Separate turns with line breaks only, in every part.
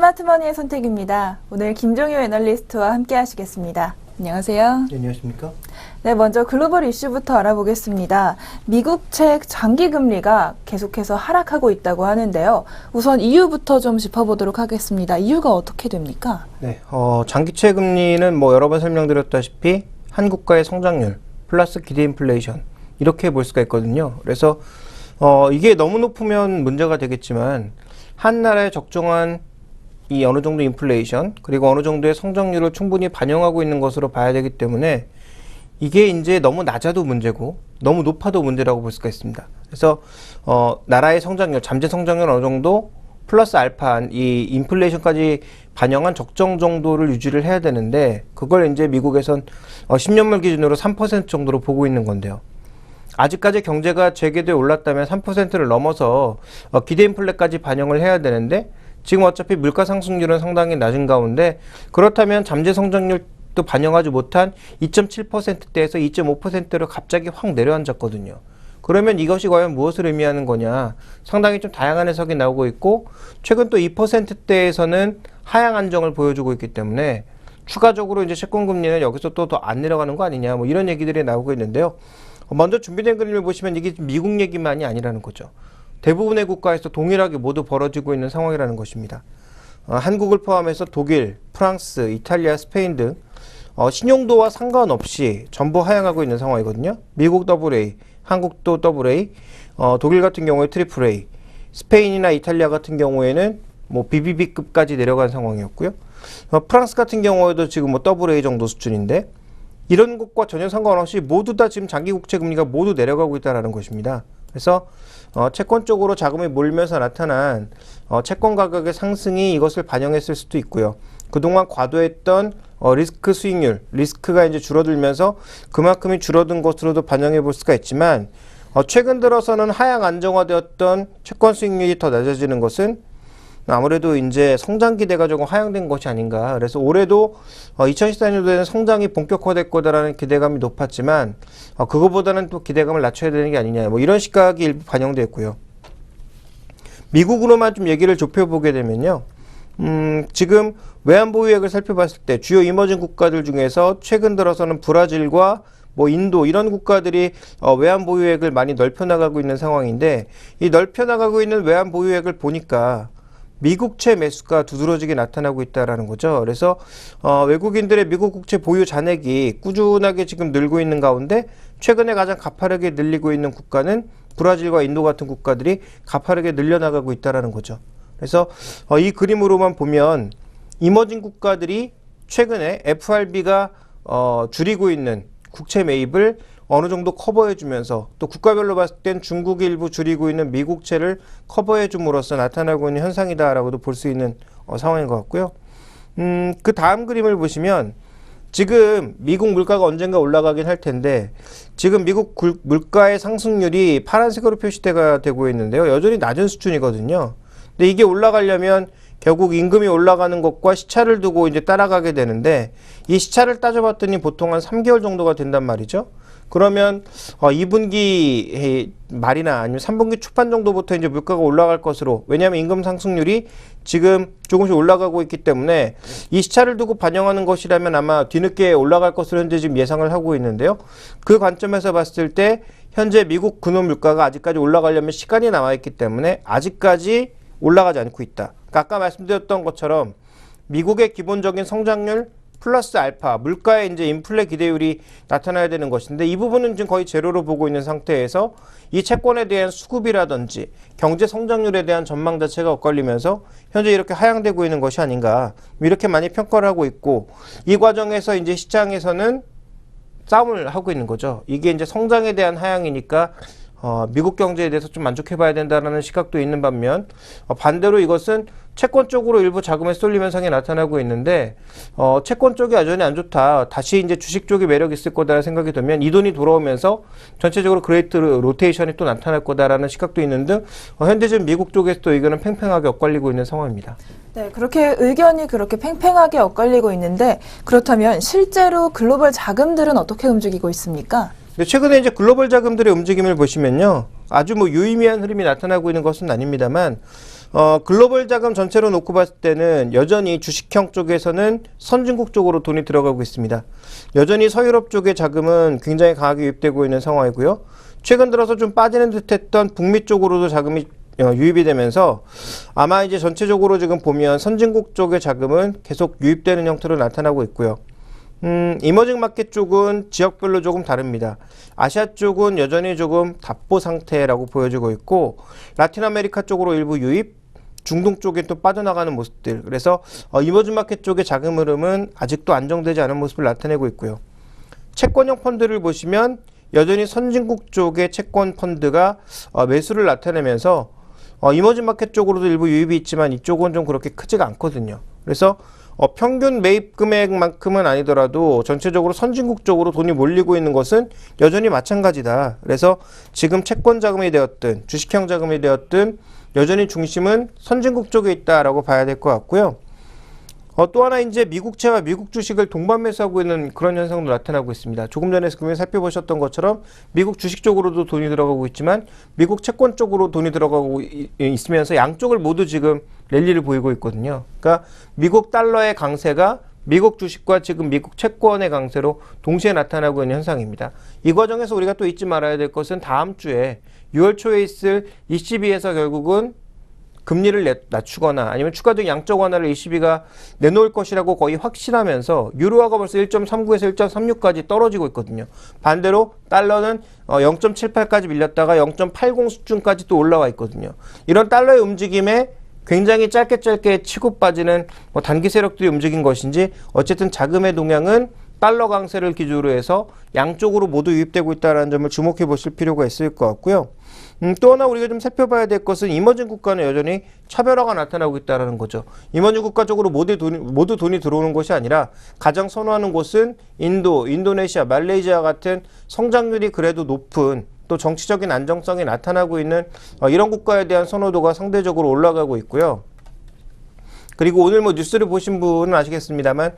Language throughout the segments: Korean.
스마트머니의 선택입니다. 오늘 김종효 애널리스트와 함께 하시겠습니다. 안녕하세요.
네, 안녕하십니까?
네, 먼저 글로벌 이슈부터 알아보겠습니다. 미국채 장기금리가 계속해서 하락하고 있다고 하는데요. 우선 이유부터 좀 짚어보도록 하겠습니다. 이유가 어떻게 됩니까?
네, 장기채 금리는 뭐 여러 번 설명드렸다시피 한 국가의 성장률 플러스 기대 인플레이션 이렇게 볼 수가 있거든요. 그래서 이게 너무 높으면 문제가 되겠지만 한 나라의 적정한 이 어느 정도 인플레이션 그리고 어느 정도의 성장률을 충분히 반영하고 있는 것으로 봐야 되기 때문에 이게 이제 너무 낮아도 문제고 너무 높아도 문제라고 볼 수가 있습니다. 그래서 나라의 성장률, 잠재 성장률 어느 정도 플러스 알파한 이 인플레이션까지 반영한 적정 정도를 유지를 해야 되는데 그걸 이제 미국에선 10년물 기준으로 3% 정도로 보고 있는 건데요. 아직까지 경제가 제게도 올랐다면 3%를 넘어서 기대 인플레까지 반영을 해야 되는데 지금 어차피 물가 상승률은 상당히 낮은 가운데 그렇다면 잠재 성장률도 반영하지 못한 2.7%대에서 2.5%로 갑자기 확 내려앉았거든요. 그러면 이것이 과연 무엇을 의미하는 거냐? 상당히 좀 다양한 해석이 나오고 있고 최근 또 2%대에서는 하향 안정을 보여주고 있기 때문에 추가적으로 이제 채권 금리는 여기서 또 더 안 내려가는 거 아니냐? 뭐 이런 얘기들이 나오고 있는데요. 먼저 준비된 그림을 보시면 이게 미국 얘기만이 아니라는 거죠. 대부분의 국가에서 동일하게 모두 벌어지고 있는 상황이라는 것입니다. 한국을 포함해서 독일, 프랑스, 이탈리아, 스페인 등 신용도와 상관없이 전부 하향하고 있는 상황이거든요. 미국 AA, 한국도 AA, 독일 같은 경우에 AAA, 스페인이나 이탈리아 같은 경우에는 뭐 BBB급까지 내려간 상황이었고요. 프랑스 같은 경우에도 지금 뭐 AA 정도 수준인데 이런 것과 전혀 상관없이 모두 다 지금 장기 국채 금리가 모두 내려가고 있다는 것입니다. 그래서 채권 쪽으로 자금이 몰면서 나타난 채권 가격의 상승이 이것을 반영했을 수도 있고요. 그동안 과도했던 리스크 수익률, 리스크가 이제 줄어들면서 그만큼이 줄어든 것으로도 반영해 볼 수가 있지만 최근 들어서는 하향 안정화되었던 채권 수익률이 더 낮아지는 것은 아무래도 이제 성장 기대가 조금 하향된 것이 아닌가. 그래서 올해도 2014년도에는 성장이 본격화될 거다라는 기대감이 높았지만 그거보다는 또 기대감을 낮춰야 되는 게 아니냐. 뭐 이런 시각이 일부 반영됐고요. 미국으로만 좀 얘기를 좁혀보게 되면요. 지금 외환보유액을 살펴봤을 때 주요 이머징 국가들 중에서 최근 들어서는 브라질과 뭐 인도 이런 국가들이 외환보유액을 많이 넓혀나가고 있는 상황인데 이 넓혀나가고 있는 외환보유액을 보니까 미국채 매수가 두드러지게 나타나고 있다는 거죠. 그래서 외국인들의 미국 국채 보유 잔액이 꾸준하게 지금 늘고 있는 가운데 최근에 가장 가파르게 늘리고 있는 국가는 브라질과 인도 같은 국가들이 가파르게 늘려나가고 있다는 거죠. 그래서 이 그림으로만 보면 이머징 국가들이 최근에 FRB가 줄이고 있는 국채 매입을 어느 정도 커버해 주면서 또 국가별로 봤을 땐 중국이 일부 줄이고 있는 미국채를 커버해 줌으로써 나타나고 있는 현상이다라고도 볼 수 있는 상황인 것 같고요. 그 다음 그림을 보시면 지금 미국 물가가 언젠가 올라가긴 할 텐데 지금 미국 물가의 상승률이 파란색으로 표시가 되고 있는데요. 여전히 낮은 수준이거든요. 근데 이게 올라가려면 결국 임금이 올라가는 것과 시차를 두고 이제 따라가게 되는데 이 시차를 따져봤더니 보통 한 3개월 정도가 된단 말이죠. 그러면 2분기 말이나 아니면 3분기 초반 정도부터 이제 물가가 올라갈 것으로, 왜냐하면 임금 상승률이 지금 조금씩 올라가고 있기 때문에 이 시차를 두고 반영하는 것이라면 아마 뒤늦게 올라갈 것으로 현재 지금 예상을 하고 있는데요. 그 관점에서 봤을 때 현재 미국 근원 물가가 아직까지 올라가려면 시간이 남아있기 때문에 아직까지 올라가지 않고 있다. 그러니까 아까 말씀드렸던 것처럼 미국의 기본적인 성장률 플러스 알파, 물가의 이제 인플레 기대율이 나타나야 되는 것인데 이 부분은 지금 거의 제로로 보고 있는 상태에서 이 채권에 대한 수급이라든지 경제 성장률에 대한 전망 자체가 엇갈리면서 현재 이렇게 하향되고 있는 것이 아닌가, 이렇게 많이 평가를 하고 있고 이 과정에서 이제 시장에서는 싸움을 하고 있는 거죠. 이게 이제 성장에 대한 하향이니까 미국 경제에 대해서 좀 만족해봐야 된다는 시각도 있는 반면 반대로 이것은 채권 쪽으로 일부 자금의 쏠림 현상이 나타나고 있는데 채권 쪽이 여전히 안 좋다. 다시 이제 주식 쪽이 매력 있을 거다라는 생각이 들면 이 돈이 돌아오면서 전체적으로 그레이트 로테이션이 또 나타날 거다라는 시각도 있는 등 현재 지금 미국 쪽에서도 의견은 팽팽하게 엇갈리고 있는 상황입니다.
네, 그렇게 의견이 그렇게 팽팽하게 엇갈리고 있는데 그렇다면 실제로 글로벌 자금들은 어떻게 움직이고 있습니까?
최근에 이제 글로벌 자금들의 움직임을 보시면요, 아주 뭐 유의미한 흐름이 나타나고 있는 것은 아닙니다만 글로벌 자금 전체로 놓고 봤을 때는 여전히 주식형 쪽에서는 선진국 쪽으로 돈이 들어가고 있습니다. 여전히 서유럽 쪽의 자금은 굉장히 강하게 유입되고 있는 상황이고요. 최근 들어서 좀 빠지는 듯했던 북미 쪽으로도 자금이 유입이 되면서 아마 이제 전체적으로 지금 보면 선진국 쪽의 자금은 계속 유입되는 형태로 나타나고 있고요. 이머징 마켓 쪽은 지역별로 조금 다릅니다. 아시아 쪽은 여전히 조금 답보 상태라고 보여지고 있고, 라틴 아메리카 쪽으로 일부 유입, 중동 쪽에 또 빠져나가는 모습들. 그래서 이머징 마켓 쪽의 자금 흐름은 아직도 안정되지 않은 모습을 나타내고 있고요. 채권형 펀드를 보시면 여전히 선진국 쪽의 채권 펀드가 매수를 나타내면서 이머징 마켓 쪽으로도 일부 유입이 있지만 이쪽은 좀 그렇게 크지가 않거든요. 그래서 평균 매입 금액만큼은 아니더라도 전체적으로 선진국 쪽으로 돈이 몰리고 있는 것은 여전히 마찬가지다. 그래서 지금 채권 자금이 되었든 주식형 자금이 되었든 여전히 중심은 선진국 쪽에 있다라고 봐야 될 것 같고요. 또 하나 이제 미국채와 미국 주식을 동반 매수하고 있는 그런 현상도 나타나고 있습니다. 조금 전에 살펴보셨던 것처럼 미국 주식 쪽으로도 돈이 들어가고 있지만 미국 채권 쪽으로 돈이 들어가고 있으면서 양쪽을 모두 지금 랠리를 보이고 있거든요. 그러니까 미국 달러의 강세가 미국 주식과 지금 미국 채권의 강세로 동시에 나타나고 있는 현상입니다. 이 과정에서 우리가 또 잊지 말아야 될 것은 다음 주에 6월 초에 있을 ECB에서 결국은 금리를 낮추거나 아니면 추가적인 양적 완화를 ECB가 내놓을 것이라고 거의 확신하면서 유로화가 벌써 1.39에서 1.36까지 떨어지고 있거든요. 반대로 달러는 0.78까지 밀렸다가 0.80 수준까지 또 올라와 있거든요. 이런 달러의 움직임에 굉장히 짧게 치고 빠지는 단기 세력들이 움직인 것인지 어쨌든 자금의 동향은 달러 강세를 기준으로 해서 양쪽으로 모두 유입되고 있다는 점을 주목해 보실 필요가 있을 것 같고요. 또 하나 우리가 좀 살펴봐야 될 것은 이머징 국가는 여전히 차별화가 나타나고 있다는 거죠. 이머징 국가 쪽으로 모두 돈이 들어오는 것이 아니라 가장 선호하는 곳은 인도, 인도네시아, 말레이시아 같은 성장률이 그래도 높은 또 정치적인 안정성이 나타나고 있는 이런 국가에 대한 선호도가 상대적으로 올라가고 있고요. 그리고 오늘 뉴스를 보신 분은 아시겠습니다만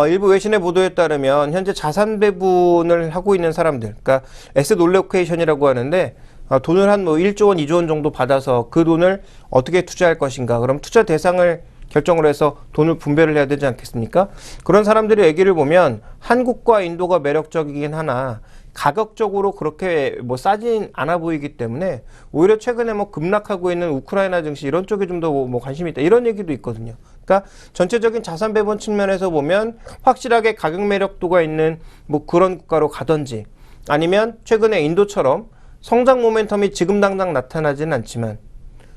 일부 외신의 보도에 따르면 현재 자산 배분을 하고 있는 사람들, 그러니까 에셋 올로케이션이라고 하는데 돈을 한 1조 원, 2조 원 정도 받아서 그 돈을 어떻게 투자할 것인가, 그럼 투자 대상을 결정을 해서 돈을 분배를 해야 되지 않겠습니까? 그런 사람들의 얘기를 보면 한국과 인도가 매력적이긴 하나 가격적으로 그렇게 싸진 않아 보이기 때문에 오히려 최근에 급락하고 있는 우크라이나 증시 이런 쪽에 좀 더 관심이 있다, 이런 얘기도 있거든요. 그러니까 전체적인 자산 배분 측면에서 보면 확실하게 가격 매력도가 있는 그런 국가로 가든지, 아니면 최근에 인도처럼 성장 모멘텀이 지금 당장 나타나지는 않지만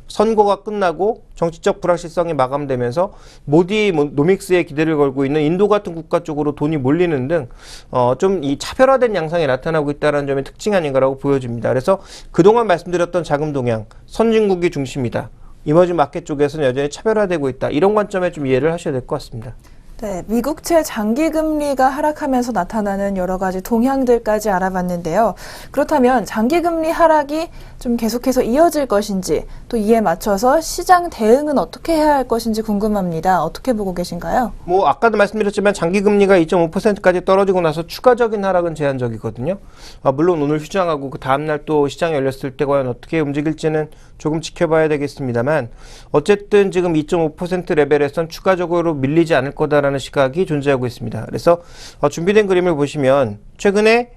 선거가 끝나고 정치적 불확실성이 마감되면서 모디 노믹스에 기대를 걸고 있는 인도 같은 국가 쪽으로 돈이 몰리는 등 좀 이 차별화된 양상이 나타나고 있다는 점이 특징 아닌가라고 보여집니다. 그래서 그동안 말씀드렸던 자금 동향, 선진국이 중심이다, 이머징 마켓 쪽에서는 여전히 차별화되고 있다, 이런 관점에 좀 이해를 하셔야 될 것 같습니다.
네, 미국채 장기금리가 하락하면서 나타나는 여러 가지 동향들까지 알아봤는데요. 그렇다면 장기금리 하락이 좀 계속해서 이어질 것인지, 또 이에 맞춰서 시장 대응은 어떻게 해야 할 것인지 궁금합니다. 어떻게 보고 계신가요?
아까도 말씀드렸지만 장기금리가 2.5%까지 떨어지고 나서 추가적인 하락은 제한적이거든요. 물론 오늘 휴장하고 그 다음날 또 시장이 열렸을 때 과연 어떻게 움직일지는 조금 지켜봐야 되겠습니다만, 어쨌든 지금 2.5% 레벨에선 추가적으로 밀리지 않을 거다라는 시각이 존재하고 있습니다. 그래서 준비된 그림을 보시면 최근에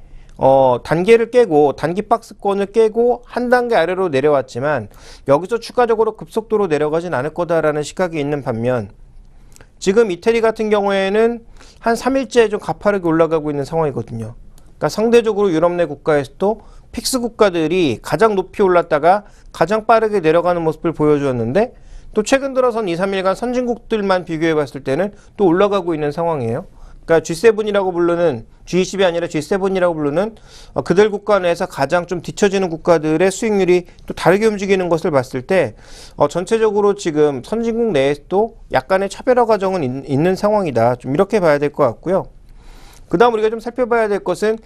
단계를 깨고 단기 박스권을 깨고 한 단계 아래로 내려왔지만 여기서 추가적으로 급속도로 내려가진 않을 거다라는 시각이 있는 반면, 지금 이태리 같은 경우에는 한 3일째 좀 가파르게 올라가고 있는 상황이거든요. 그러니까 상대적으로 유럽 내 국가에서도 픽스 국가들이 가장 높이 올랐다가 가장 빠르게 내려가는 모습을 보여주었는데, 또 최근 들어선 2, 3일간 선진국들만 비교해 봤을 때는 또 올라가고 있는 상황이에요. 그러니까 G7이라고 부르는, G20이 아니라 G7이라고 부르는 그들 국가 내에서 가장 좀 뒤처지는 국가들의 수익률이 또 다르게 움직이는 것을 봤을 때 전체적으로 지금 선진국 내에서도 약간의 차별화 과정은 있는 상황이다, 좀 이렇게 봐야 될 것 같고요. 그다음 우리가 좀 살펴봐야 될 것은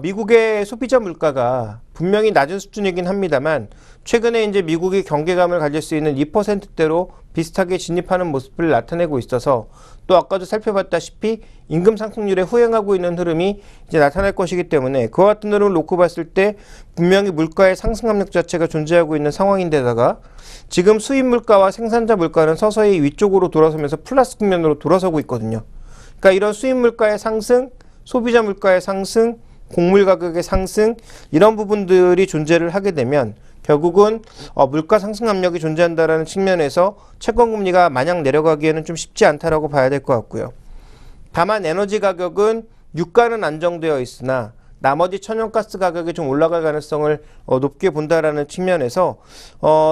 미국의 소비자 물가가 분명히 낮은 수준이긴 합니다만 최근에 이제 미국이 경계감을 가질 수 있는 2%대로 비슷하게 진입하는 모습을 나타내고 있어서 또 아까도 살펴봤다시피 임금 상승률에 후행하고 있는 흐름이 이제 나타날 것이기 때문에 그와 같은 흐름을 놓고 봤을 때 분명히 물가의 상승 압력 자체가 존재하고 있는 상황인데다가 지금 수입 물가와 생산자 물가는 서서히 위쪽으로 돌아서면서 플러스 국면으로 돌아서고 있거든요. 그러니까 이런 수입 물가의 상승, 소비자 물가의 상승, 곡물 가격의 상승 이런 부분들이 존재를 하게 되면 결국은 물가 상승 압력이 존재한다는 측면에서 채권 금리가 마냥 내려가기에는 좀 쉽지 않다라고 봐야 될 것 같고요. 다만 에너지 가격은 유가는 안정되어 있으나 나머지 천연가스 가격이 좀 올라갈 가능성을 높게 본다라는 측면에서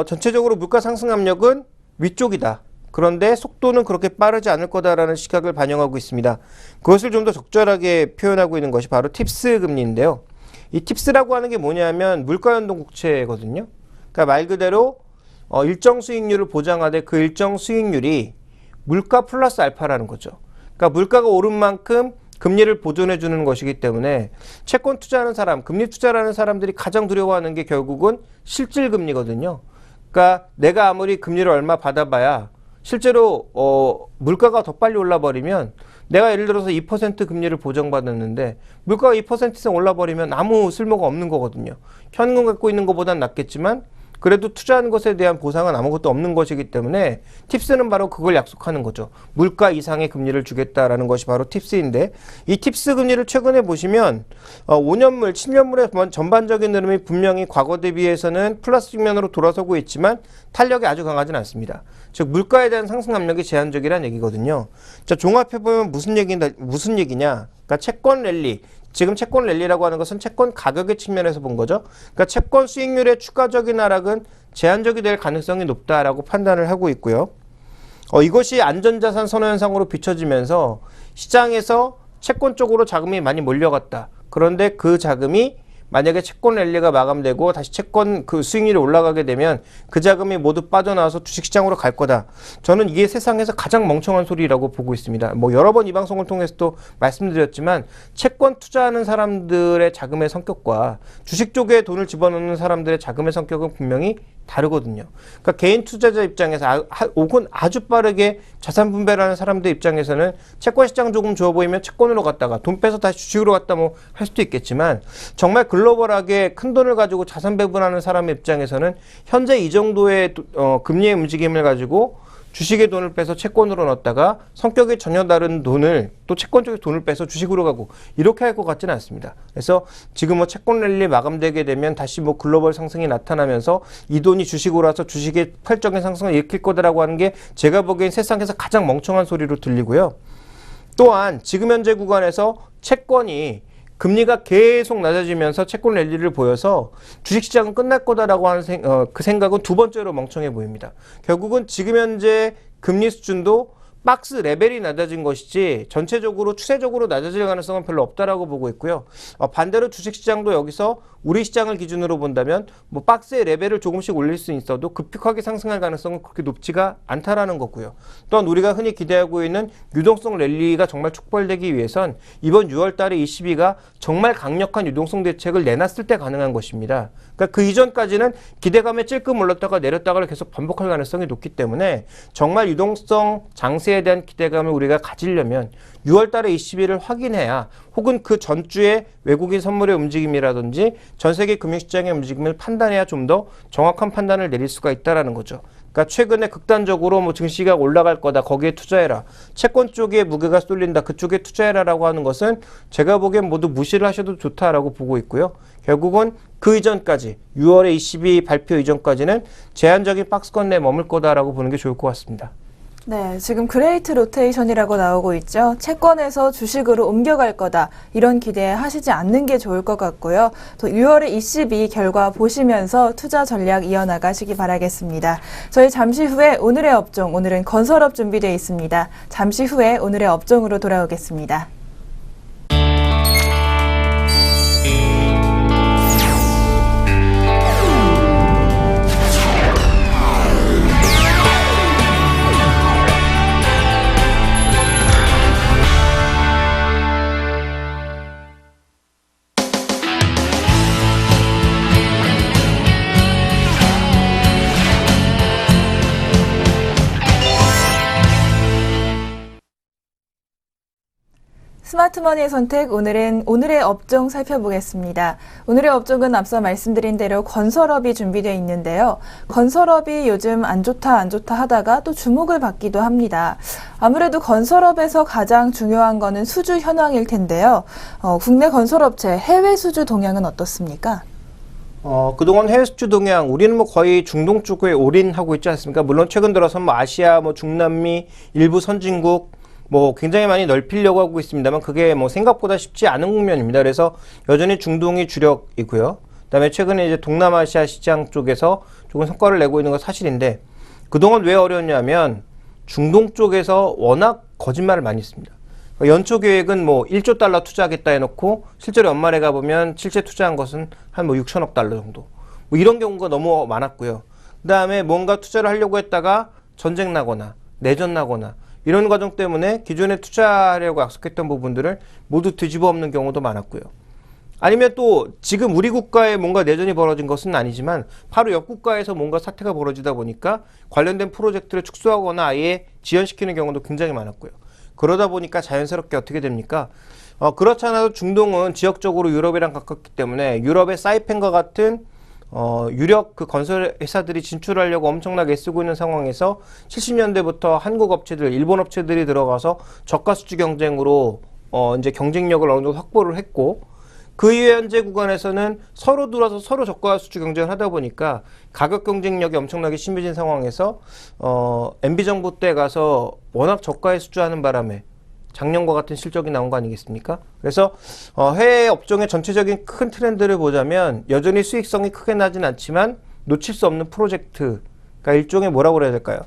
전체적으로 물가 상승 압력은 위쪽이다. 그런데 속도는 그렇게 빠르지 않을 거다라는 시각을 반영하고 있습니다. 그것을 좀 더 적절하게 표현하고 있는 것이 바로 팁스 금리인데요. 이 팁스라고 하는 게 뭐냐면 물가연동 국채거든요. 그러니까 말 그대로 일정 수익률을 보장하되 그 일정 수익률이 물가 플러스 알파라는 거죠. 그러니까 물가가 오른 만큼 금리를 보존해 주는 것이기 때문에 채권 투자하는 사람, 금리 투자를 하는 사람들이 가장 두려워하는 게 결국은 실질 금리거든요. 그러니까 내가 아무리 금리를 얼마 받아봐야 실제로 물가가 더 빨리 올라버리면 내가 예를 들어서 2% 금리를 보장받았는데 물가가 2% 이상 올라버리면 아무 쓸모가 없는 거거든요. 현금 갖고 있는 것보단 낫겠지만 그래도 투자하는 것에 대한 보상은 아무것도 없는 것이기 때문에 팁스는 바로 그걸 약속하는 거죠. 물가 이상의 금리를 주겠다라는 것이 바로 팁스인데 이 팁스 금리를 최근에 보시면 5년물, 7년물의 전반적인 흐름이 분명히 과거 대비해서는 플러스 측면으로 돌아서고 있지만 탄력이 아주 강하지는 않습니다. 즉 물가에 대한 상승 압력이 제한적이라는 얘기거든요. 자, 종합해보면 무슨 얘기냐? 그러니까 채권 랠리. 지금 채권 랠리라고 하는 것은 채권 가격의 측면에서 본 거죠. 그러니까 채권 수익률의 추가적인 하락은 제한적이 될 가능성이 높다라고 판단을 하고 있고요. 이것이 안전자산 선호 현상으로 비춰지면서 시장에서 채권 쪽으로 자금이 많이 몰려갔다. 그런데 그 자금이 만약에 채권 랠리가 마감되고 다시 채권 그 수익률이 올라가게 되면 그 자금이 모두 빠져나와서 주식시장으로 갈 거다. 저는 이게 세상에서 가장 멍청한 소리라고 보고 있습니다. 여러 번 이 방송을 통해서도 말씀드렸지만 채권 투자하는 사람들의 자금의 성격과 주식 쪽에 돈을 집어넣는 사람들의 자금의 성격은 분명히 다르거든요. 그러니까 개인 투자자 입장에서 혹은 아주 빠르게 자산 분배를 하는 사람들 입장에서는 채권 시장 조금 좋아 보이면 채권으로 갔다가 돈 빼서 다시 주식으로 갔다 할 수도 있겠지만 정말 글로벌하게 큰 돈을 가지고 자산 배분하는 사람의 입장에서는 현재 이 정도의 금리의 움직임을 가지고 주식에 돈을 빼서 채권으로 넣었다가 성격이 전혀 다른 돈을 또 채권 쪽에 돈을 빼서 주식으로 가고 이렇게 할 것 같지는 않습니다. 그래서 지금 채권 랠리 마감되게 되면 다시 글로벌 상승이 나타나면서 이 돈이 주식으로 와서 주식의 폭발적인 상승을 일으킬 거다라고 하는 게 제가 보기엔 세상에서 가장 멍청한 소리로 들리고요. 또한 지금 현재 구간에서 채권이 금리가 계속 낮아지면서 채권 랠리를 보여서 주식시장은 끝날 거다라고 하는 그 생각은 두 번째로 멍청해 보입니다. 결국은 지금 현재 금리 수준도 박스 레벨이 낮아진 것이지 전체적으로 추세적으로 낮아질 가능성은 별로 없다라고 보고 있고요. 반대로 주식시장도 여기서 우리 시장을 기준으로 본다면 박스의 레벨을 조금씩 올릴 수 있어도 급격하게 상승할 가능성은 그렇게 높지가 않다라는 거고요. 또한 우리가 흔히 기대하고 있는 유동성 랠리가 정말 촉발되기 위해선 이번 6월 달에 ECB가 정말 강력한 유동성 대책을 내놨을 때 가능한 것입니다. 그러니까 그 이전까지는 기대감에 찔끔 올랐다가 내렸다가를 계속 반복할 가능성이 높기 때문에 정말 유동성 장세에 대한 기대감을 우리가 가지려면 6월 달에 ECB를 확인해야 혹은 그 전주에 외국인 선물의 움직임이라든지 전 세계 금융시장의 움직임을 판단해야 좀 더 정확한 판단을 내릴 수가 있다는 거죠. 그러니까 최근에 극단적으로 증시가 올라갈 거다 거기에 투자해라, 채권 쪽에 무게가 쏠린다 그쪽에 투자해라라고 하는 것은 제가 보기엔 모두 무시를 하셔도 좋다라고 보고 있고요. 결국은 그 이전까지 6월에 ECB 발표 이전까지는 제한적인 박스권 내에 머물 거다라고 보는 게 좋을 것 같습니다.
네, 지금 그레이트 로테이션이라고 나오고 있죠. 채권에서 주식으로 옮겨갈 거다. 이런 기대하시지 않는 게 좋을 것 같고요. 또 6월에 ECB 결과 보시면서 투자 전략 이어나가시기 바라겠습니다. 저희 잠시 후에 오늘의 업종, 오늘은 건설업 준비되어 있습니다. 잠시 후에 오늘의 업종으로 돌아오겠습니다. 스마트머니의 선택, 오늘의 업종 살펴보겠습니다. 오늘의 업종은 앞서 말씀드린 대로 건설업이 준비되어 있는데요. 건설업이 요즘 안 좋다 하다가 또 주목을 받기도 합니다. 아무래도 건설업에서 가장 중요한 거는 수주 현황일 텐데요. 국내 건설업체 해외 수주 동향은 어떻습니까?
그동안 해외 수주 동향, 우리는 뭐 거의 중동 쪽에 올인하고 있지 않습니까? 물론 최근 들어서 뭐 아시아, 뭐 중남미, 일부 선진국, 뭐 굉장히 많이 넓히려고 하고 있습니다만 그게 뭐 생각보다 쉽지 않은 국면입니다. 그래서 여전히 중동이 주력이고요. 그다음에 최근에 이제 동남아시아 시장 쪽에서 조금 성과를 내고 있는 건 사실인데 그동안 왜 어려웠냐면 중동 쪽에서 워낙 거짓말을 많이 했습니다. 연초 계획은 뭐 1조 달러 투자하겠다 해놓고 실제로 연말에 가보면 실제 투자한 것은 한 뭐 6천억 달러 정도. 뭐 이런 경우가 너무 많았고요. 그 다음에 뭔가 투자를 하려고 했다가 전쟁 나거나 내전 나거나 이런 과정 때문에 기존에 투자하려고 약속했던 부분들을 모두 뒤집어 엎는 경우도 많았고요. 아니면 또 지금 우리 국가에 뭔가 내전이 벌어진 것은 아니지만 바로 옆 국가에서 뭔가 사태가 벌어지다 보니까 관련된 프로젝트를 축소하거나 아예 지연시키는 경우도 굉장히 많았고요. 그러다 보니까 자연스럽게 어떻게 됩니까? 그렇지 않아도 중동은 지역적으로 유럽이랑 가깝기 때문에 유럽의 사이펜과 같은 유력 그 건설 회사들이 진출하려고 엄청나게 쓰고 있는 상황에서 70년대부터 한국 업체들, 일본 업체들이 들어가서 저가 수주 경쟁으로 이제 경쟁력을 어느 정도 확보를 했고 그 이후에 현재 구간에서는 서로 들어와서 서로 저가 수주 경쟁을 하다 보니까 가격 경쟁력이 엄청나게 심해진 상황에서 MB 정부 때 가서 워낙 저가에 수주하는 바람에 작년과 같은 실적이 나온 거 아니겠습니까? 그래서 해외 업종의 전체적인 큰 트렌드를 보자면 여전히 수익성이 크게 나진 않지만 놓칠 수 없는 프로젝트, 그러니까 일종의 뭐라고 그래야 될까요?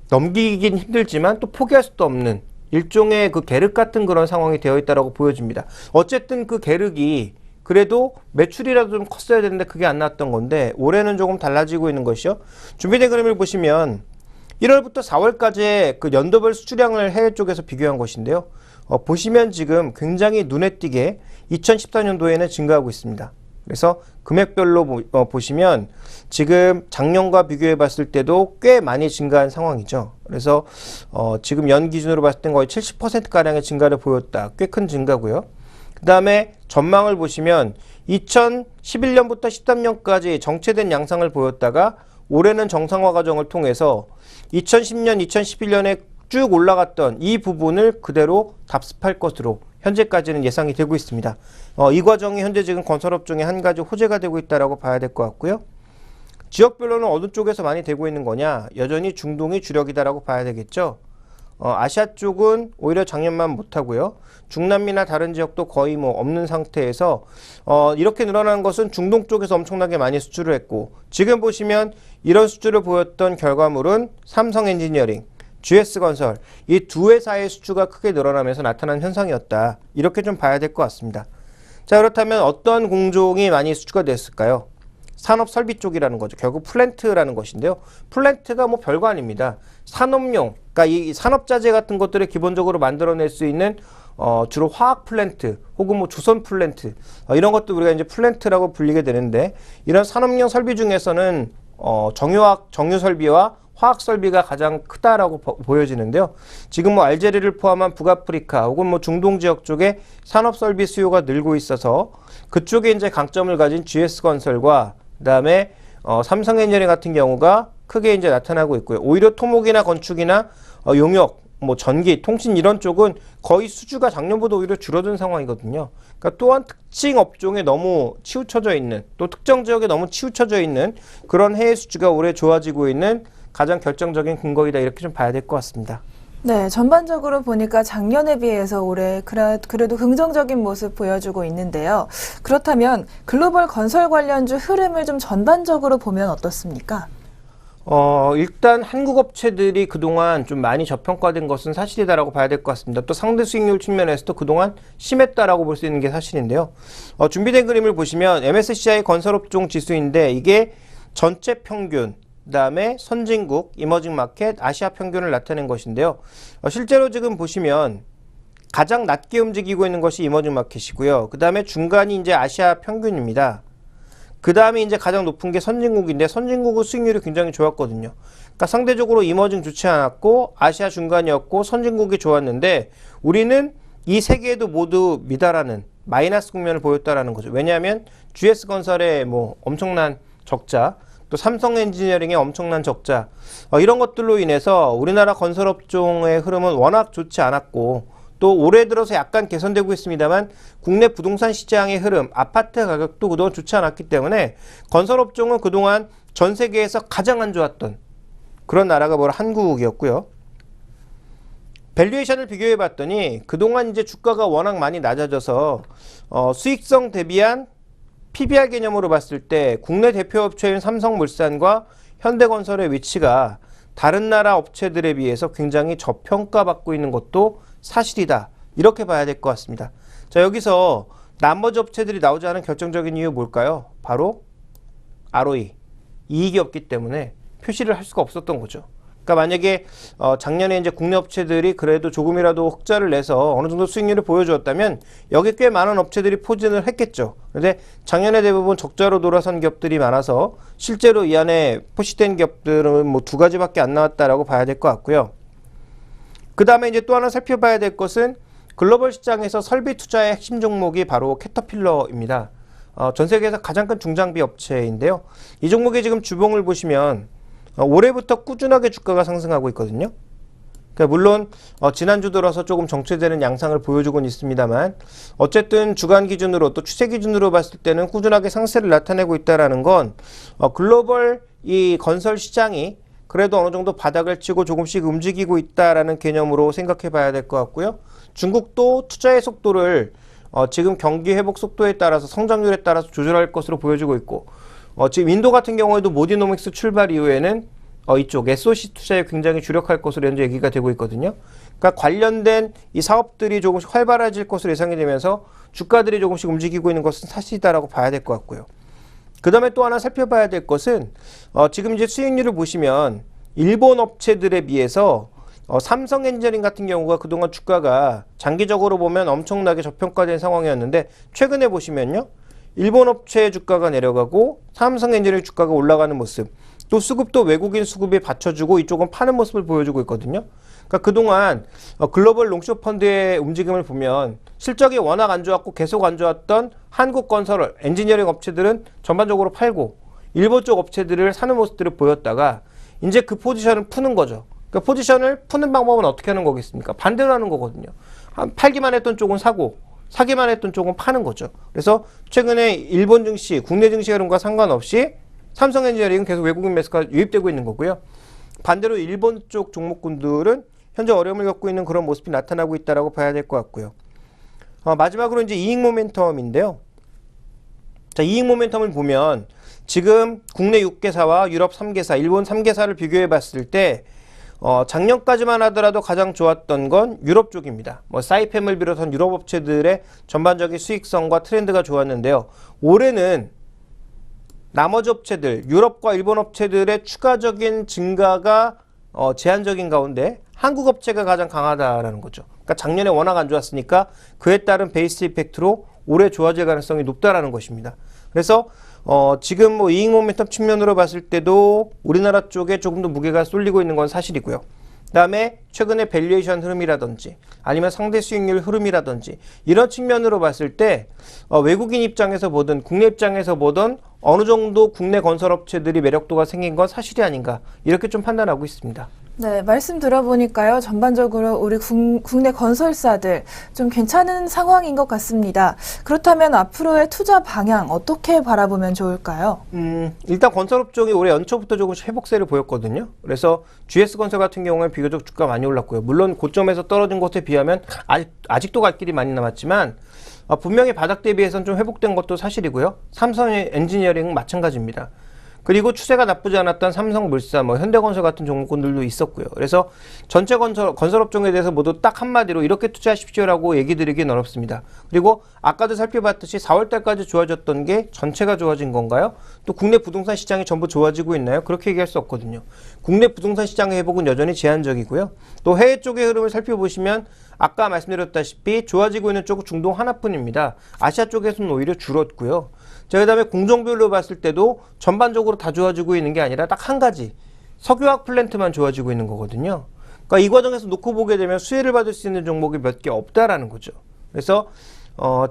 넘기긴 힘들지만 또 포기할 수도 없는 일종의 그 계륵 같은 그런 상황이 되어 있다라고 보여집니다. 어쨌든 그 계륵이 그래도 매출이라도 좀 컸어야 되는데 그게 안 나왔던 건데 올해는 조금 달라지고 있는 것이요. 준비된 그림을 보시면 1월부터 4월까지의 그 연도별 수출량을 해외 쪽에서 비교한 것인데요. 보시면 지금 굉장히 눈에 띄게 2014년도에는 증가하고 있습니다. 그래서 금액별로 보시면 지금 작년과 비교해 봤을 때도 꽤 많이 증가한 상황이죠. 그래서 지금 연 기준으로 봤을 땐 거의 70%가량의 증가를 보였다. 꽤 큰 증가고요. 그 다음에 전망을 보시면 2011년부터 13년까지 정체된 양상을 보였다가 올해는 정상화 과정을 통해서 2010년, 2011년에 쭉 올라갔던 이 부분을 그대로 답습할 것으로 현재까지는 예상이 되고 있습니다. 이 과정이 현재 지금 건설업종의 한 가지 호재가 되고 있다고 봐야 될 것 같고요. 지역별로는 어느 쪽에서 많이 되고 있는 거냐? 여전히 중동이 주력이다라고 봐야 되겠죠. 아시아 쪽은 오히려 작년만 못하고요. 중남미나 다른 지역도 거의 뭐 없는 상태에서 이렇게 늘어난 것은 중동 쪽에서 엄청나게 많이 수주를 했고 지금 보시면 이런 수주를 보였던 결과물은 삼성 엔지니어링, GS건설 이 두 회사의 수주가 크게 늘어나면서 나타난 현상이었다. 이렇게 좀 봐야 될 것 같습니다. 자, 그렇다면 어떤 공종이 많이 수주가 됐을까요? 산업 설비 쪽이라는 거죠. 결국 플랜트라는 것인데요. 플랜트가 뭐 별거 아닙니다. 산업용, 그러니까 이 산업자재 같은 것들을 기본적으로 만들어낼 수 있는 주로 화학 플랜트 혹은 뭐 조선 플랜트 이런 것도 우리가 이제 플랜트라고 불리게 되는데 이런 산업용 설비 중에서는 정유화학, 정유 설비와 화학 설비가 가장 크다라고 보여지는데요. 지금 뭐 알제리를 포함한 북아프리카 혹은 뭐 중동 지역 쪽에 산업 설비 수요가 늘고 있어서 그쪽에 이제 강점을 가진 GS건설과 그다음에 삼성엔지니어링 같은 경우가 크게 이제 나타나고 있고요. 오히려 토목이나 건축이나 용역, 뭐 전기, 통신 이런 쪽은 거의 수주가 작년보다 오히려 줄어든 상황이거든요. 그러니까 또한 특징 업종에 너무 치우쳐져 있는 또 특정 지역에 너무 치우쳐져 있는 그런 해외 수주가 올해 좋아지고 있는 가장 결정적인 근거이다 이렇게 좀 봐야 될 것 같습니다.
네, 전반적으로 보니까 작년에 비해서 올해 그래도 긍정적인 모습 보여주고 있는데요. 그렇다면 글로벌 건설 관련주 흐름을 좀 전반적으로 보면 어떻습니까?
일단 한국 업체들이 그동안 좀 많이 저평가된 것은 사실이다라고 봐야 될 것 같습니다. 또 상대 수익률 측면에서도 그동안 심했다라고 볼 수 있는 게 사실인데요. 준비된 그림을 보시면 MSCI 건설업종 지수인데 이게 전체 평균, 그다음에 선진국, 이머징 마켓, 아시아 평균을 나타낸 것인데요. 실제로 지금 보시면 가장 낮게 움직이고 있는 것이 이머징 마켓이고요. 그다음에 중간이 이제 아시아 평균입니다. 그 다음에 이제 가장 높은 게 선진국인데 선진국은 수익률이 굉장히 좋았거든요. 그러니까 상대적으로 이머징 좋지 않았고 아시아 중간이었고 선진국이 좋았는데 우리는 이 세 개에도 모두 미달하는 마이너스 국면을 보였다라는 거죠. 왜냐하면 GS건설의 뭐 엄청난 적자, 또 삼성엔지니어링의 엄청난 적자, 이런 것들로 인해서 우리나라 건설업종의 흐름은 워낙 좋지 않았고 또 올해 들어서 약간 개선되고 있습니다만 국내 부동산 시장의 흐름, 아파트 가격도 그동안 좋지 않았기 때문에 건설업종은 그동안 전 세계에서 가장 안 좋았던 그런 나라가 바로 한국이었고요. 밸류에이션을 비교해 봤더니 그동안 이제 주가가 워낙 많이 낮아져서 수익성 대비한 PBR 개념으로 봤을 때 국내 대표 업체인 삼성물산과 현대건설의 위치가 다른 나라 업체들에 비해서 굉장히 저평가받고 있는 것도 사실이다. 이렇게 봐야 될 것 같습니다. 자, 여기서 나머지 업체들이 나오지 않은 결정적인 이유 뭘까요? 바로 ROE, 이익이 없기 때문에 표시를 할 수가 없었던 거죠. 그러니까 만약에 작년에 이제 국내 업체들이 그래도 조금이라도 흑자를 내서 어느 정도 수익률을 보여주었다면 여기 꽤 많은 업체들이 포진을 했겠죠. 그런데 작년에 대부분 적자로 돌아선 기업들이 많아서 실제로 이 안에 포시된 기업들은 뭐 두 가지밖에 안 나왔다라고 봐야 될 것 같고요. 그 다음에 이제 또 하나 살펴봐야 될 것은 글로벌 시장에서 설비 투자의 핵심 종목이 바로 캐터필러입니다. 전 세계에서 가장 큰 중장비 업체인데요. 이 종목의 지금 주봉을 보시면 올해부터 꾸준하게 주가가 상승하고 있거든요. 그러니까 물론 지난주 들어서 조금 정체되는 양상을 보여주고는 있습니다만 어쨌든 주간 기준으로 또 추세 기준으로 봤을 때는 꾸준하게 상세를 나타내고 있다는 건 글로벌 이 건설 시장이 그래도 어느 정도 바닥을 치고 조금씩 움직이고 있다라는 개념으로 생각해 봐야 될 것 같고요. 중국도 투자의 속도를 지금 경기 회복 속도에 따라서 성장률에 따라서 조절할 것으로 보여지고 있고 지금 인도 같은 경우에도 모디노믹스 출발 이후에는 이쪽 SOC 투자에 굉장히 주력할 것으로 현재 얘기가 되고 있거든요. 그러니까 관련된 이 사업들이 조금씩 활발해질 것으로 예상이 되면서 주가들이 조금씩 움직이고 있는 것은 사실이다라고 봐야 될 것 같고요. 그 다음에 또 하나 살펴봐야 될 것은 지금 이제 수익률을 보시면 일본 업체들에 비해서 삼성엔지니어링 같은 경우가 그동안 주가가 장기적으로 보면 엄청나게 저평가된 상황이었는데 최근에 보시면요. 일본 업체의 주가가 내려가고 삼성엔지니어링 주가가 올라가는 모습, 또 수급도 외국인 수급에 받쳐주고 이쪽은 파는 모습을 보여주고 있거든요. 그러니까 그동안 글로벌 롱숏 펀드의 움직임을 보면 실적이 워낙 안 좋았고 계속 안 좋았던 한국 건설 엔지니어링 업체들은 전반적으로 팔고 일본 쪽 업체들을 사는 모습들을 보였다가 이제 그 포지션을 푸는 거죠. 그러니까 포지션을 푸는 방법은 어떻게 하는 거겠습니까? 반대로 하는 거거든요. 팔기만 했던 쪽은 사고 사기만 했던 쪽은 파는 거죠. 그래서 최근에 일본 증시, 국내 증시 흐름과 상관없이 삼성엔지니어링은 계속 외국인 매수가 유입되고 있는 거고요. 반대로 일본 쪽 종목군들은 현재 어려움을 겪고 있는 그런 모습이 나타나고 있다고 봐야 될 것 같고요. 마지막으로 이제 이익 모멘텀인데요. 자, 이익 모멘텀을 보면 지금 국내 6개사와 유럽 3개사, 일본 3개사를 비교해 봤을 때 작년까지만 하더라도 가장 좋았던 건 유럽 쪽입니다. 사이팸을 비롯한 유럽 업체들의 전반적인 수익성과 트렌드가 좋았는데요. 올해는 나머지 업체들, 유럽과 일본 업체들의 추가적인 증가가 제한적인 가운데 한국 업체가 가장 강하다라는 거죠. 그러니까 작년에 워낙 안 좋았으니까 그에 따른 베이스 이펙트로 올해 좋아질 가능성이 높다라는 것입니다. 그래서 지금 뭐 이익 모멘텀 측면으로 봤을 때도 우리나라 쪽에 조금 더 무게가 쏠리고 있는 건 사실이고요. 그 다음에 최근에 밸류에이션 흐름이라든지 아니면 상대 수익률 흐름이라든지 이런 측면으로 봤을 때 외국인 입장에서 보든 국내 입장에서 보든 어느 정도 국내 건설업체들이 매력도가 생긴 건 사실이 아닌가 이렇게 좀 판단하고 있습니다.
네, 말씀 들어보니까요. 전반적으로 우리 국내 건설사들 좀 괜찮은 상황인 것 같습니다. 그렇다면 앞으로의 투자 방향 어떻게 바라보면 좋을까요?
일단 건설업종이 올해 연초부터 조금씩 회복세를 보였거든요. 그래서 GS건설 같은 경우는 비교적 주가 많이 올랐고요. 물론 고점에서 떨어진 것에 비하면 아직도 갈 길이 많이 남았지만 분명히 바닥 대비해서는 좀 회복된 것도 사실이고요. 삼성엔지니어링은 마찬가지입니다. 그리고 추세가 나쁘지 않았던 삼성물산, 현대건설 같은 종목군들도 있었고요. 그래서 전체 건설업종에 대해서 모두 딱 한마디로 이렇게 투자하십시오라고 얘기 드리긴 어렵습니다. 그리고 아까도 살펴봤듯이 4월달까지 좋아졌던 게 전체가 좋아진 건가요? 또 국내 부동산 시장이 전부 좋아지고 있나요? 그렇게 얘기할 수 없거든요. 국내 부동산 시장의 회복은 여전히 제한적이고요. 또 해외 쪽의 흐름을 살펴보시면 아까 말씀드렸다시피 좋아지고 있는 쪽은 중동 하나뿐입니다. 아시아 쪽에서는 오히려 줄었고요. 자, 그 다음에 공정별로 봤을 때도 전반적으로 다 좋아지고 있는 게 아니라 딱 한 가지 석유화학 플랜트만 좋아지고 있는 거거든요. 그러니까 이 과정에서 놓고 보게 되면 수혜를 받을 수 있는 종목이 몇 개 없다라는 거죠. 그래서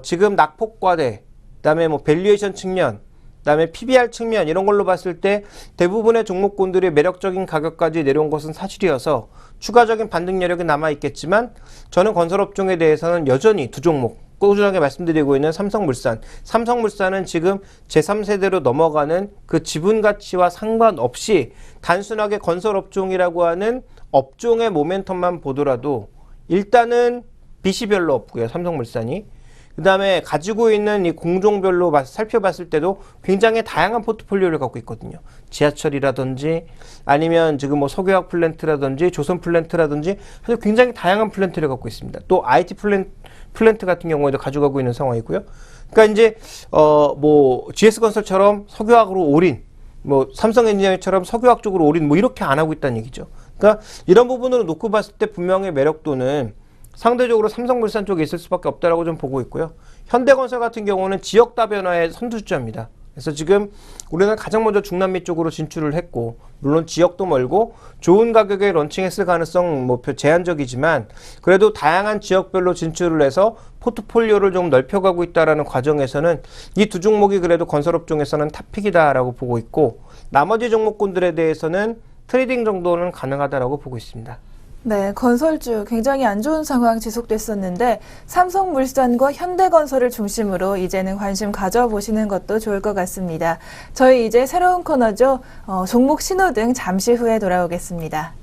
지금 낙폭과대, 그다음에 뭐 밸류에이션 측면, 그다음에 PBR 측면 이런 걸로 봤을 때 대부분의 종목군들이 매력적인 가격까지 내려온 것은 사실이어서 추가적인 반등 여력이 남아 있겠지만 저는 건설업종에 대해서는 여전히 두 종목 꾸준하게 말씀드리고 있는 삼성물산은 지금 제3세대로 넘어가는 그 지분 가치와 상관없이 단순하게 건설업종이라고 하는 업종의 모멘텀만 보더라도 일단은 빚이 별로 없고요. 삼성물산이. 그 다음에 가지고 있는 이 공종별로 살펴봤을 때도 굉장히 다양한 포트폴리오를 갖고 있거든요. 지하철이라든지 아니면 지금 뭐 석유화학 플랜트라든지 조선 플랜트라든지 아주 굉장히 다양한 플랜트를 갖고 있습니다. 또 IT 플랜트 같은 경우에도 가져가고 있는 상황이고요. 그러니까 이제 뭐 GS건설처럼 석유화학으로 올인, 뭐 삼성엔지니어링처럼 석유화학 쪽으로 올인 뭐 이렇게 안 하고 있다는 얘기죠. 그러니까 이런 부분으로 놓고 봤을 때 분명히 매력도는 상대적으로 삼성물산 쪽에 있을 수밖에 없다라고 좀 보고 있고요. 현대건설 같은 경우는 지역 다변화의 선두주자입니다. 그래서 지금 우리는 가장 먼저 중남미 쪽으로 진출을 했고, 물론 지역도 멀고 좋은 가격에 런칭했을 가능성 뭐 제한적이지만 그래도 다양한 지역별로 진출을 해서 포트폴리오를 좀 넓혀가고 있다라는 과정에서는 이 두 종목이 그래도 건설업종에서는 탑픽이다라고 보고 있고, 나머지 종목군들에 대해서는 트레이딩 정도는 가능하다라고 보고 있습니다.
네, 건설주 굉장히 안 좋은 상황 지속됐었는데 삼성물산과 현대건설을 중심으로 이제는 관심 가져보시는 것도 좋을 것 같습니다. 저희 이제 새로운 코너죠. 종목 신호등 잠시 후에 돌아오겠습니다.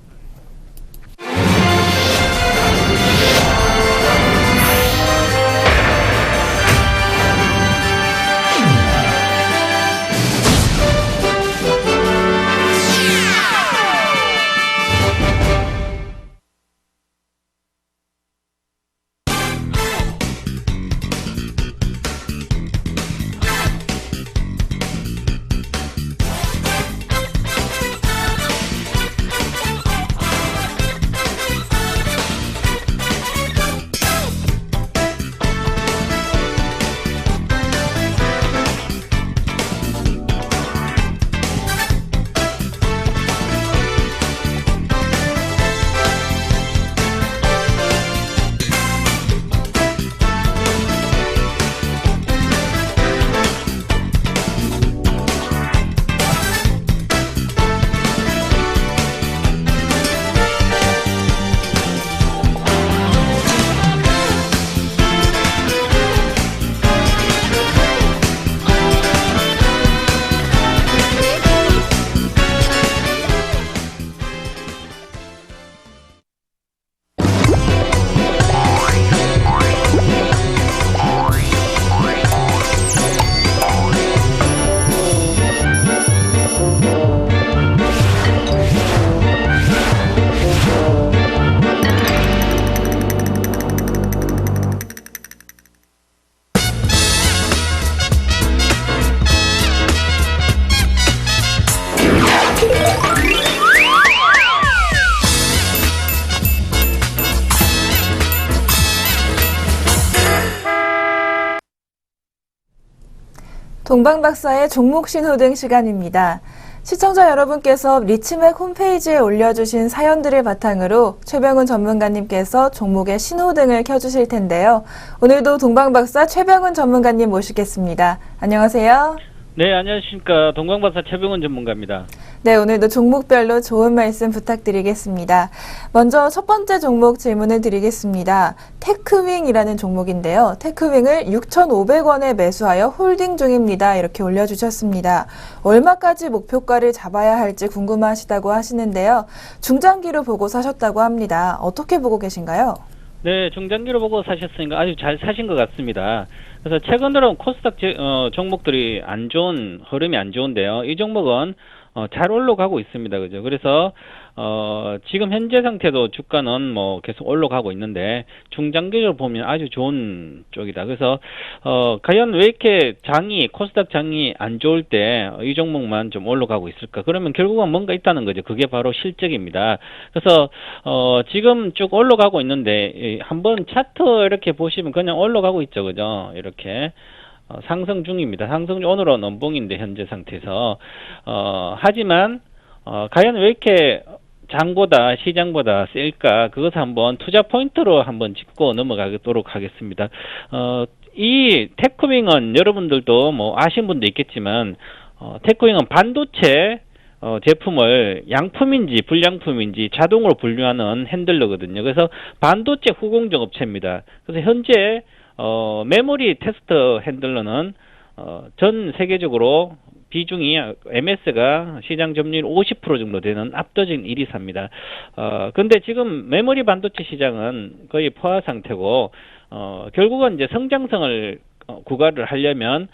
동방박사의 종목 신호등 시간입니다. 시청자 여러분께서 리치맥 홈페이지에 올려주신 사연들을 바탕으로 최병훈 전문가님께서 종목의 신호등을 켜주실 텐데요. 오늘도 동방박사 최병훈 전문가님 모시겠습니다. 안녕하세요.
네, 안녕하십니까. 동방박사 최병훈 전문가입니다.
네, 오늘도 종목별로 좋은 말씀 부탁드리겠습니다. 먼저 첫 번째 종목 질문을 드리겠습니다. 테크윙이라는 종목인데요. 테크윙을 6,500원에 매수하여 홀딩 중입니다. 이렇게 올려주셨습니다. 얼마까지 목표가를 잡아야 할지 궁금하시다고 하시는데요. 중장기로 보고 사셨다고 합니다. 어떻게 보고 계신가요?
네, 중장기로 보고 사셨으니까 아주 잘 사신 것 같습니다. 그래서 최근 들어 코스닥 종목들이 흐름이 안 좋은데요. 이 종목은 잘 올라가고 있습니다. 그죠? 그래서 지금 현재 상태도 주가는 뭐 계속 올라가고 있는데 중장기적으로 보면 아주 좋은 쪽이다. 그래서 과연 왜 이렇게 코스닥 장이 안 좋을 때 이 종목만 좀 올라가고 있을까? 그러면 결국은 뭔가 있다는 거죠. 그게 바로 실적입니다. 그래서 지금 쭉 올라가고 있는데 한번 차트 이렇게 보시면 그냥 올라가고 있죠. 그죠? 이렇게 상승 중입니다. 오늘은 원봉인데 현재 상태에서 하지만 과연 왜 이렇게 장보다 시장보다 셀까? 그것을 한번 투자 포인트로 한번 짚고 넘어가도록 하겠습니다. 이 테크윙은 여러분들도 뭐 아신 분도 있겠지만, 테크윙은 반도체 제품을 양품인지 불량품인지 자동으로 분류하는 핸들러거든요. 그래서 반도체 후공정 업체입니다. 그래서 현재 메모리 테스트 핸들러는 전 세계적으로 비중이 MS가 시장 점유율 50% 정도 되는 압도적인 1위사입니다. 근데 지금 메모리 반도체 시장은 거의 포화 상태고, 결국은 이제 성장성을 구가를 하려면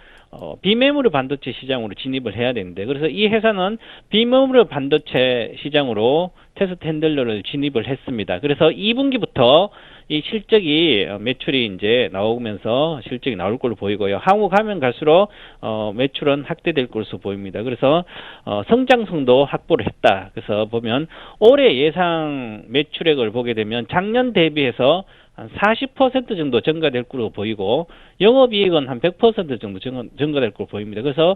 비메모리 반도체 시장으로 진입을 해야 되는데, 그래서 이 회사는 비메모리 반도체 시장으로 테스트 핸들러를 진입을 했습니다. 그래서 2분기부터 이 실적이 매출이 이제 나오면서 실적이 나올 걸로 보이고요. 향후 가면 갈수록 매출은 확대될 것으로 보입니다. 그래서 성장성도 확보를 했다. 그래서 보면 올해 예상 매출액을 보게 되면 작년 대비해서 한 40% 정도 증가될 걸로 보이고, 영업이익은 한 100% 정도 증가될 걸로 보입니다. 그래서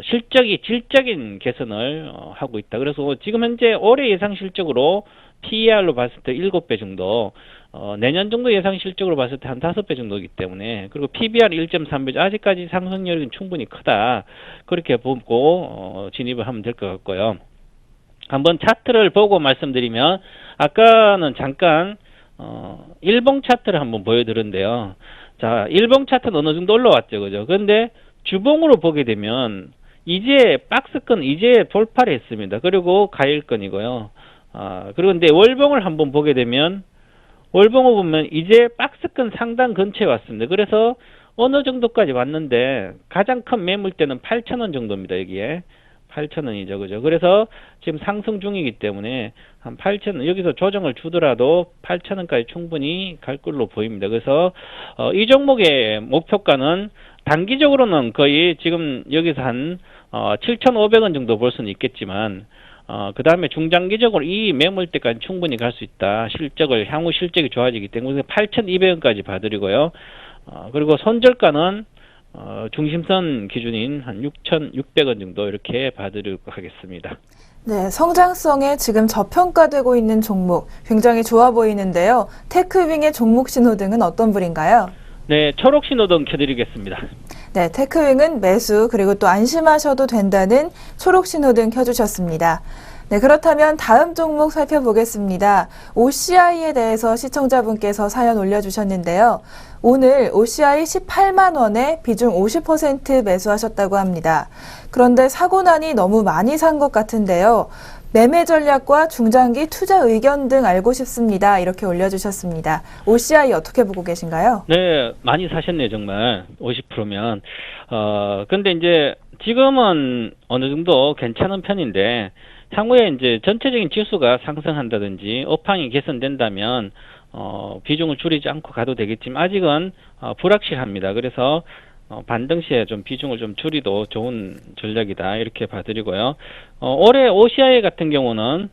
실적이 질적인 개선을 하고 있다. 그래서 지금 현재 올해 예상 실적으로 PER로 봤을 때 7배 정도, 내년 정도 예상 실적으로 봤을 때 한 5배 정도이기 때문에, 그리고 PBR 1.3배, 아직까지 상승률이 충분히 크다. 그렇게 보고 진입을 하면 될 것 같고요. 한번 차트를 보고 말씀드리면, 아까는 잠깐 일봉 차트를 한번 보여드렸는데요. 자, 일봉 차트는 어느 정도 올라왔죠, 그죠? 근데 주봉으로 보게 되면 이제 박스권 이제 돌파를 했습니다. 그리고 가일권이고요. 그런데 월봉을 한번 보게 되면, 월봉을 보면 이제 박스권 상단 근처에 왔습니다. 그래서 어느 정도까지 왔는데 가장 큰 매물대는 8,000원 정도입니다. 여기에 8,000원이죠, 그죠? 그래서 지금 상승 중이기 때문에 한 8,000원, 여기서 조정을 주더라도 8,000원까지 충분히 갈 걸로 보입니다. 그래서 이 종목의 목표가는 단기적으로는 거의 지금 여기서 한 7,500원 정도 볼 수는 있겠지만, 그 다음에 중장기적으로 이 매물대까지 충분히 갈 수 있다. 향후 실적이 좋아지기 때문에 8,200원까지 봐드리고요. 그리고 손절가는 중심선 기준인 한 6,600원 정도 이렇게 봐드리도록 하겠습니다.
네, 성장성에 지금 저평가되고 있는 종목 굉장히 좋아 보이는데요. 테크윙의 종목 신호등은 어떤 불인가요?
네, 초록 신호등 켜드리겠습니다.
네, 테크윙은 매수 그리고 또 안심하셔도 된다는 초록 신호등 켜주셨습니다. 네, 그렇다면 다음 종목 살펴보겠습니다. OCI에 대해서 시청자분께서 사연 올려주셨는데요. 오늘 OCI 18만 원에 비중 50% 매수하셨다고 합니다. 그런데 사고 난이 너무 많이 산 것 같은데요. 매매 전략과 중장기 투자 의견 등 알고 싶습니다. 이렇게 올려주셨습니다. OCI 어떻게 보고 계신가요?
네, 많이 사셨네요, 정말. 50%면. 근데 이제 지금은 어느 정도 괜찮은 편인데, 향후에 이제 전체적인 지수가 상승한다든지 업황이 개선된다면 비중을 줄이지 않고 가도 되겠지만, 아직은 불확실합니다. 그래서 반등 시에 좀 비중을 좀 줄이도 좋은 전략이다, 이렇게 봐드리고요. 올해 OCI 같은 경우는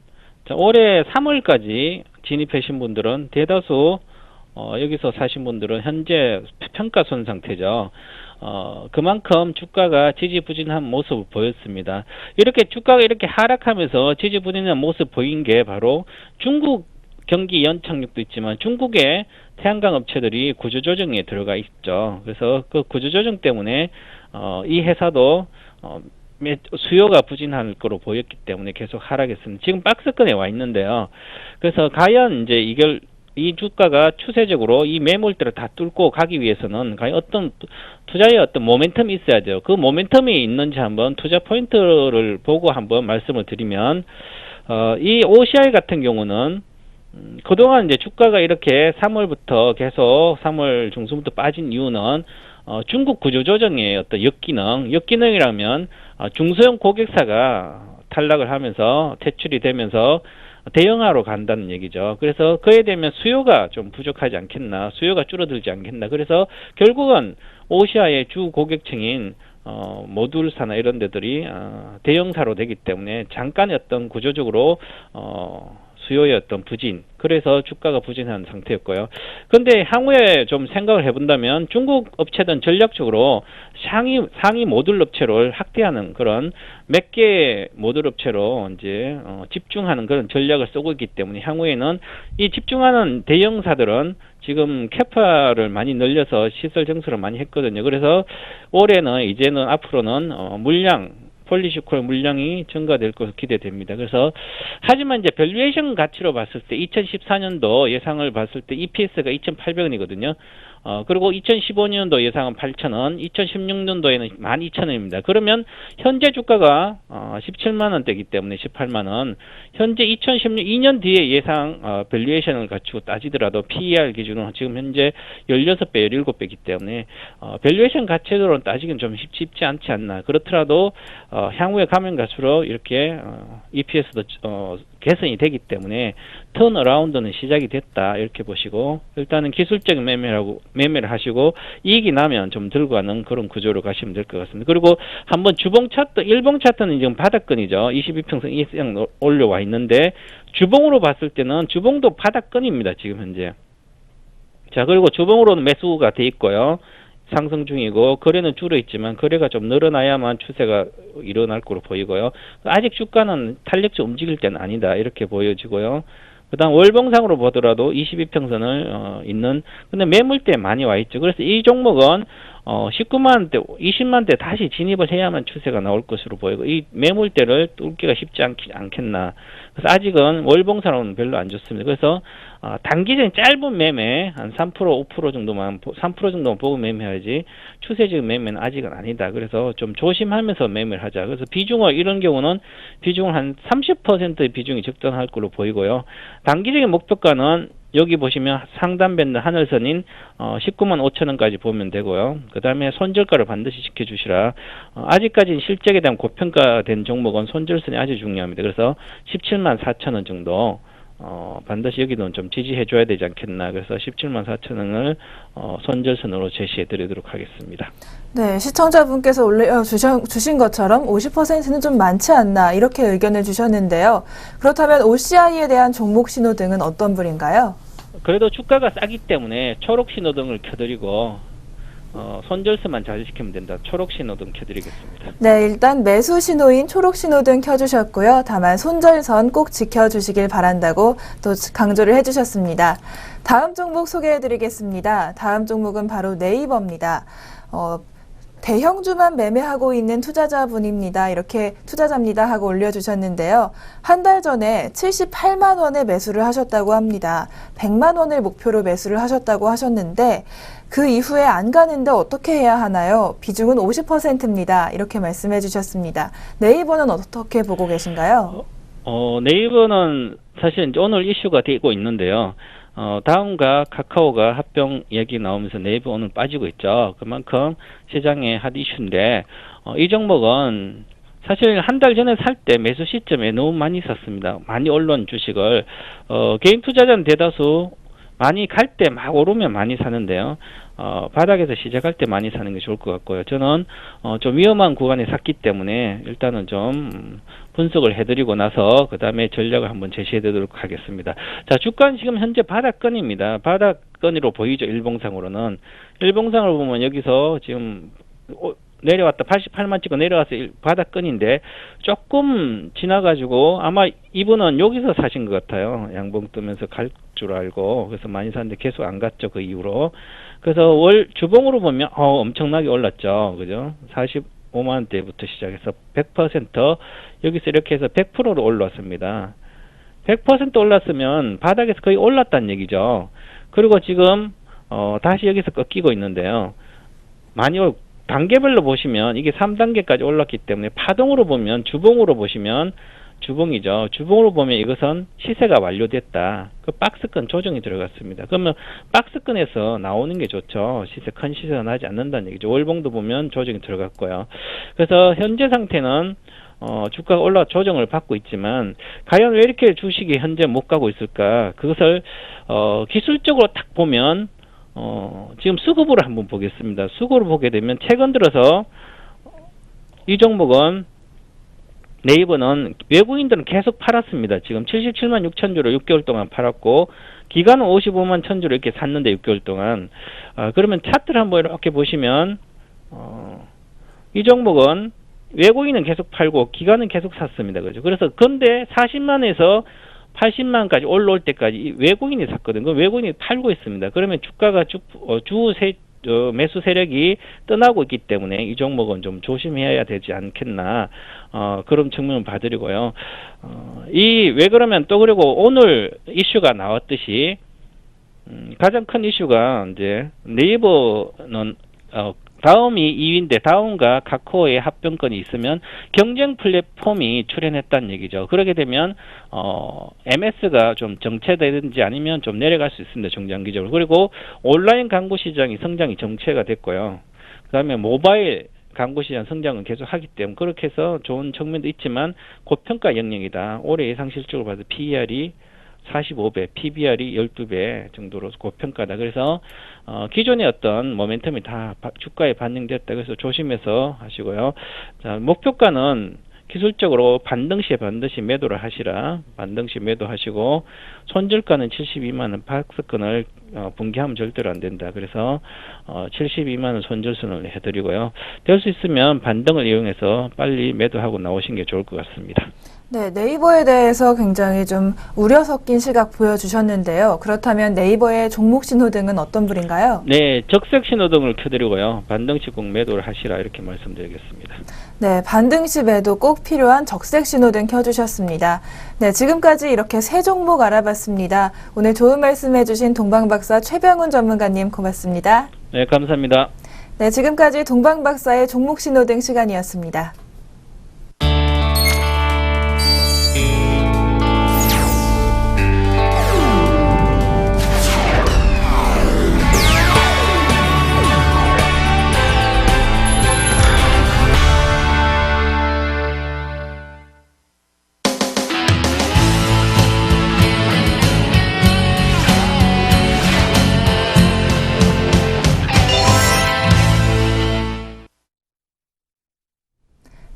올해 3월까지 진입하신 분들은 대다수 여기서 사신 분들은 현재 평가손 상태죠. 그만큼 주가가 지지부진한 모습을 보였습니다. 이렇게 주가가 이렇게 하락하면서 지지부진한 모습 보인 게 바로 중국 경기 연착륙도 있지만 중국의 태양광 업체들이 구조조정에 들어가 있죠. 그래서 그 구조조정 때문에 이 회사도 수요가 부진할 거로 보였기 때문에 계속 하락했습니다. 지금 박스권에 와 있는데요. 그래서 과연 이제 이 주가가 추세적으로 이 매물대를 다 뚫고 가기 위해서는 과연 어떤 투자에 어떤 모멘텀이 있어야죠. 그 모멘텀이 있는지 한번 투자 포인트를 보고 한번 말씀을 드리면, 이 OCI 같은 경우는 그동안 이제 주가가 이렇게 3월부터 계속 3월 중순부터 빠진 이유는 중국 구조조정의 어떤 역기능이라면 중소형 고객사가 탈락을 하면서 퇴출이 되면서 대형화로 간다는 얘기죠. 그래서 그에 대면 수요가 좀 부족하지 않겠나, 수요가 줄어들지 않겠나. 그래서 결국은 OCI의 주 고객층인 모듈사나 이런 데들이 대형사로 되기 때문에 잠깐의 어떤 구조적으로 수요의 어떤 부진, 그래서 주가가 부진한 상태였고요. 근데 향후에 좀 생각을 해본다면 중국 업체든 전략적으로 상위 모듈 업체를 확대하는 그런 몇 개 모듈 업체로 이제 집중하는 그런 전략을 쓰고 있기 때문에 향후에는 이 집중하는 대형사들은 지금 캐파를 많이 늘려서 시설 증설을 많이 했거든요. 그래서 올해는 이제는 앞으로는 물량 폴리시콜 물량이 증가될 것으로 기대됩니다. 그래서 하지만 이제 밸류에이션 가치로 봤을 때 2014년도 예상을 봤을 때 EPS가 2,800원이거든요. 그리고 2015년도 예상은 8,000원, 2016년도에는 12,000원입니다. 그러면 현재 주가가 17만 원대이기 때문에 18만 원. 현재 2016 2년 뒤에 예상 밸류에이션을 갖추고 따지더라도 PER 기준으로 지금 현재 16배, 17배이기 때문에 밸류에이션 가치로는 따지기는 좀 쉽지 않지 않나. 그렇더라도 향후에 가면 갈수록 이렇게 EPS도 개선이 되기 때문에 턴어라운드는 시작이 됐다 이렇게 보시고 일단은 기술적인 매매를 하시고 이익이 나면 좀 들고 가는 그런 구조로 가시면 될 것 같습니다. 그리고 한번 주봉 차트, 일봉 차트는 지금 바닥권이죠. 22평선 이상 올려와 있는데 주봉으로 봤을 때는 주봉도 바닥권입니다. 지금 현재. 자, 그리고 주봉으로는 매수가 돼 있고요. 상승 중이고 거래는 줄어 있지만 거래가 좀 늘어나야만 추세가 일어날 거로 보이고요. 아직 주가는 탄력적 움직일 때는 아니다 이렇게 보여지고요. 그다음 월봉상으로 보더라도 22평선을 있는 근데 매물대 많이 와 있죠. 그래서 이 종목은 19만원대, 20만원대 다시 진입을 해야만 추세가 나올 것으로 보이고 이 매물대를 뚫기가 쉽지 않겠나. 그래서 아직은 월봉상으로는 별로 안 좋습니다. 그래서 단기적인 짧은 매매 한 3%, 5% 정도만 3% 정도만 보고 매매하지 추세적인 매매는 아직은 아니다. 그래서 좀 조심하면서 매매를 하자. 그래서 비중을 이런 경우는 비중을 한 30%의 비중이 적당할 걸로 보이고요. 단기적인 목표가는 여기 보시면 상단 밴드 하늘선인 19만 5천원까지 보면 되고요. 그 다음에 손절가를 반드시 지켜주시라. 아직까지는 실적에 대한 고평가된 종목은 손절선이 아주 중요합니다. 그래서 17만 4천원 정도 반드시 여기는 좀 지지해 줘야 되지 않겠나. 그래서 17만 4천원을 손절선으로 제시해 드리도록 하겠습니다.
네, 시청자분께서 올려주신 것처럼 50%는 좀 많지 않나 이렇게 의견을 주셨는데요. 그렇다면 OCI에 대한 종목 신호등은 어떤 분인가요?
그래도 주가가 싸기 때문에 초록 신호등을 켜드리고 손절선만 잘 지키면 된다. 초록 신호등 켜드리겠습니다.
네, 일단 매수 신호인 초록 신호등 켜주셨고요. 다만 손절선 꼭 지켜주시길 바란다고 또 강조를 해주셨습니다. 다음 종목 소개해드리겠습니다. 다음 종목은 바로 네이버입니다. 대형주만 매매하고 있는 투자자분입니다. 이렇게 투자자입니다 하고 올려주셨는데요. 한 달 전에 78만 원에 매수를 하셨다고 합니다. 100만 원을 목표로 매수를 하셨다고 하셨는데 그 이후에 안 가는데 어떻게 해야 하나요? 비중은 50%입니다. 이렇게 말씀해 주셨습니다. 네이버는 어떻게 보고 계신가요?
네이버는 사실 이제 오늘 이슈가 되고 있는데요. 다음과 카카오가 합병 얘기 나오면서 네이버 오늘 빠지고 있죠. 그만큼 시장의 핫 이슈인데 이 종목은 사실 한 달 전에 살 때 매수 시점에 너무 많이 샀습니다. 많이 올라온 주식을 개인 투자자는 대다수 많이 갈 때 막 오르면 많이 사는데요. 바닥에서 시작할 때 많이 사는 게 좋을 것 같고요. 저는 좀 위험한 구간에 샀기 때문에 일단은 좀 분석을 해드리고 나서 그 다음에 전략을 한번 제시해드리도록 하겠습니다. 자, 주가는 지금 현재 바닥권입니다. 바닥권으로 보이죠. 일봉상으로는. 일봉상으로 보면 여기서 지금 내려왔다 88만 찍고 내려와서 바닥권인데 조금 지나가지고 아마 이분은 여기서 사신 것 같아요. 양봉 뜨면서 갈 줄 알고 그래서 많이 샀는데 계속 안 갔죠. 그 이후로. 그래서 월 주봉으로 보면 엄청나게 올랐죠. 그죠? 45만 원대부터 시작해서 100% 여기서 이렇게 해서 100%로 올랐습니다. 100% 올랐으면 바닥에서 거의 올랐다는 얘기죠. 그리고 지금 다시 여기서 꺾이고 있는데요. 많이 단계별로 보시면 이게 3단계까지 올랐기 때문에 파동으로 보면 주봉으로 보시면 주봉이죠. 주봉으로 보면 이것은 시세가 완료됐다. 그 박스권 조정이 들어갔습니다. 그러면 박스권에서 나오는 게 좋죠. 큰 시세가 나지 않는다는 얘기죠. 월봉도 보면 조정이 들어갔고요. 그래서 현재 상태는 주가가 조정을 받고 있지만 과연 왜 이렇게 주식이 현재 못 가고 있을까? 그것을 기술적으로 딱 보면 지금 수급으로 한번 보겠습니다. 수급으로 보게 되면 최근 들어서 이 종목은 네이버는 외국인들은 계속 팔았습니다. 지금 77만 6천 주를 6개월 동안 팔았고 기간은 55만 천 주를 이렇게 샀는데 6개월 동안 그러면 차트를 한번 이렇게 보시면 이 종목은 외국인은 계속 팔고 기관은 계속 샀습니다. 그죠? 그래서 근데 40만에서 80만까지 올라올 때까지 외국인이 샀거든요. 외국인이 팔고 있습니다. 그러면 주가가 매수 세력이 떠나고 있기 때문에 이 종목은 좀 조심해야 되지 않겠나 그런 측면을 봐드리고요. 왜 그러면 또 그리고 오늘 이슈가 나왔듯이 가장 큰 이슈가 이제 네이버는 다음이 2위인데 다음과 카카오의 합병권이 있으면 경쟁 플랫폼이 출현했다는 얘기죠. 그렇게 되면 MS가 좀 정체되든지 아니면 좀 내려갈 수 있습니다. 중장기적으로. 그리고 온라인 광고 시장이 성장이 정체가 됐고요. 그다음에 모바일 광고 시장 성장은 계속 하기 때문에 그렇게 해서 좋은 측면도 있지만 고평가 영역이다. 올해 예상 실적을 봐도 PER이 45배, PBR이 12배 정도로 고평가다. 그래서 기존의 어떤 모멘텀이 다 주가에 반영됐다. 그래서 조심해서 하시고요. 자, 목표가는 기술적으로 반등시에 반드시 매도를 하시라. 반등시 매도하시고 손절가는 72만 원 박스권을 붕괴하면 절대로 안 된다. 그래서 72만 원 손절선을 해드리고요. 될 수 있으면 반등을 이용해서 빨리 매도하고 나오신 게 좋을 것 같습니다.
네, 네이버에 대해서 굉장히 좀 우려 섞인 시각 보여주셨는데요. 그렇다면 네이버의 종목 신호등은 어떤 불인가요?
네, 적색 신호등을 켜드리고요. 반등시 꼭 매도를 하시라 이렇게 말씀드리겠습니다.
네, 반등시 매도 꼭 필요한 적색 신호등 켜주셨습니다. 네, 지금까지 이렇게 세 종목 알아봤습니다. 오늘 좋은 말씀 해주신 동방박사 최병훈 전문가님 고맙습니다.
네, 감사합니다.
네, 지금까지 동방박사의 종목 신호등 시간이었습니다.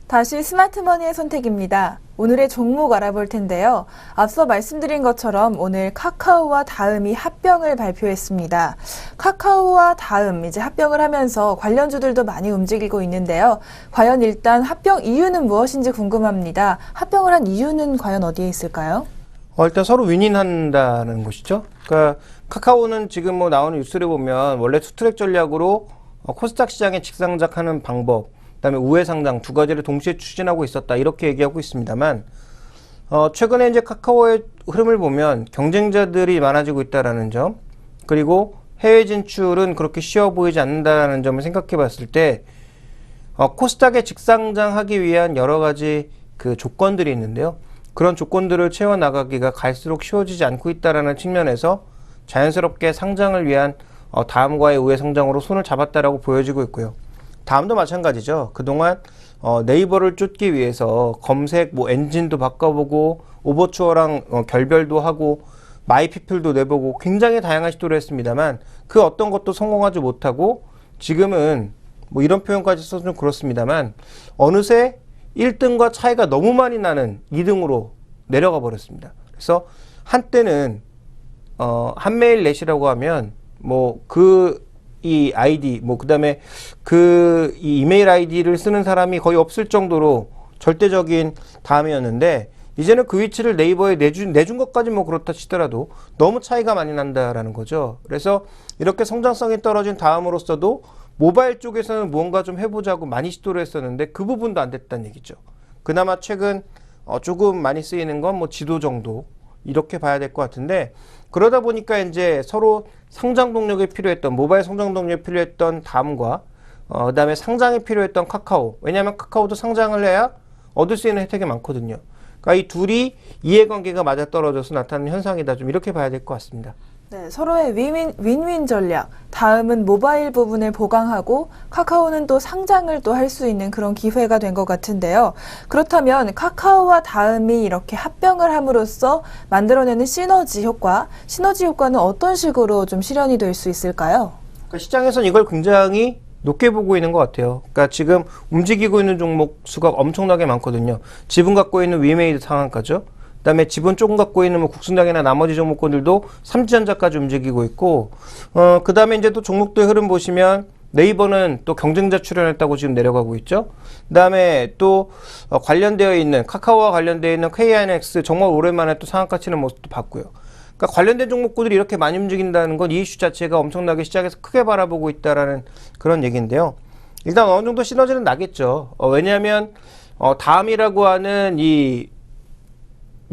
다시 스마트머니의 선택입니다. 오늘의 종목 알아볼 텐데요. 앞서 말씀드린 것처럼 오늘 카카오와 다음이 합병을 발표했습니다. 카카오와 다음 이제 합병을 하면서 관련주들도 많이 움직이고 있는데요. 과연 일단 합병 이유는 무엇인지 궁금합니다. 합병을 한 이유는 과연 어디에 있을까요?
일단 서로 윈윈한다는 것이죠. 그러니까 카카오는 지금 뭐 나오는 뉴스를 보면 원래 투트랙 전략으로 코스닥 시장에 직상작하는 방법, 그다음에 우회 상장 두 가지를 동시에 추진하고 있었다 이렇게 얘기하고 있습니다만 최근에 이제 카카오의 흐름을 보면 경쟁자들이 많아지고 있다라는 점, 그리고 해외 진출은 그렇게 쉬워 보이지 않는다는 점을 생각해 봤을 때 코스닥에 직상장하기 위한 여러 가지 그 조건들이 있는데요. 그런 조건들을 채워 나가기가 갈수록 쉬워지지 않고 있다라는 측면에서 자연스럽게 상장을 위한 다음과의 우회 상장으로 손을 잡았다라고 보여지고 있고요. 다음도 마찬가지죠. 그동안 네이버를 쫓기 위해서 검색 엔진도 바꿔보고 오버추어랑 결별도 하고 마이피플도 내보고 굉장히 다양한 시도를 했습니다만 그 어떤 것도 성공하지 못하고 지금은 이런 표현까지 써서 좀 그렇습니다만 어느새 1등과 차이가 너무 많이 나는 2등으로 내려가 버렸습니다. 그래서 한때는 한메일 넷이라고 하면 이 아이디 그다음에 이 이메일 아이디를 쓰는 사람이 거의 없을 정도로 절대적인 다음이었는데 이제는 그 위치를 네이버에 내준 것까지 그렇다 치더라도 너무 차이가 많이 난다라는 거죠. 그래서 이렇게 성장성이 떨어진 다음으로서도 모바일 쪽에서는 무언가 좀 해보자고 많이 시도를 했었는데 그 부분도 안 됐다는 얘기죠. 그나마 최근 조금 많이 쓰이는 건 지도 정도 이렇게 봐야 될 것 같은데, 그러다 보니까 이제 서로 성장 동력이 필요했던 모바일 성장 동력이 필요했던 다음과 그다음에 상장이 필요했던 카카오, 왜냐하면 카카오도 상장을 해야 얻을 수 있는 혜택이 많거든요. 그러니까 이 둘이 이해관계가 맞아떨어져서 나타나는 현상이다, 좀 이렇게 봐야 될 것 같습니다.
네, 서로의 윈윈 전략. 다음은 모바일 부분을 보강하고 카카오는 또 상장을 또 할 수 있는 그런 기회가 된 것 같은데요. 그렇다면 카카오와 다음이 이렇게 합병을 함으로써 만들어내는 시너지 효과는 어떤 식으로 좀 실현이 될 수 있을까요?
그러니까 시장에서는 이걸 굉장히 높게 보고 있는 것 같아요. 그러니까 지금 움직이고 있는 종목 수가 엄청나게 많거든요. 지분 갖고 있는 위메이드 상한가죠. 그다음에 지분 조금 갖고 있는 뭐 국순당이나 나머지 종목군들도 삼지전자까지 움직이고 있고, 그다음에 이제 또 종목도의 흐름 보시면 네이버는 또 경쟁자 출연했다고 지금 내려가고 있죠. 그다음에 또 관련되어 있는 카카오와 관련되어 있는 KINX 정말 오랜만에 또 상한가 치는 모습도 봤고요. 그러니까 관련된 종목군들이 이렇게 많이 움직인다는 건 이 이슈 자체가 엄청나게 시장에서 크게 바라보고 있다라는 그런 얘기인데요. 일단 어느 정도 시너지는 나겠죠. 왜냐하면 다음이라고 하는 이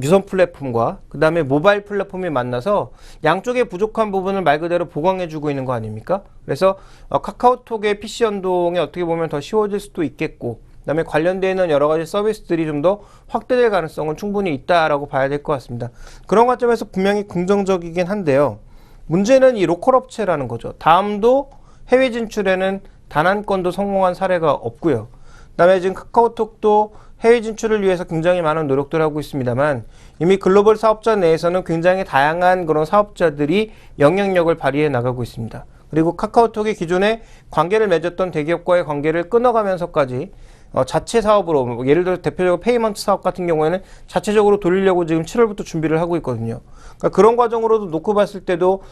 유선 플랫폼과 그 다음에 모바일 플랫폼이 만나서 양쪽의 부족한 부분을 말 그대로 보강해주고 있는 거 아닙니까? 그래서 카카오톡의 PC 연동이 어떻게 보면 더 쉬워질 수도 있겠고, 그 다음에 관련되어 있는 여러 가지 서비스들이 좀 더 확대될 가능성은 충분히 있다라고 봐야 될 것 같습니다. 그런 관점에서 분명히 긍정적이긴 한데요. 문제는 이 로컬 업체라는 거죠. 다음도 해외 진출에는 단 한 건도 성공한 사례가 없고요. 그 다음에 지금 카카오톡도 해외 진출을 위해서 굉장히 많은 노력들을 하고 있습니다만, 이미 글로벌 사업자 내에서는 굉장히 다양한 그런 사업자들이 영향력을 발휘해 나가고 있습니다. 그리고 카카오톡이 기존에 관계를 맺었던 대기업과의 관계를 끊어가면서까지 자체 사업으로, 예를 들어 대표적으로 페이먼트 사업 같은 경우에는 자체적으로 돌리려고 지금 7월부터 준비를 하고 있거든요. 그러니까 그런 과정으로도 놓고 봤을 때도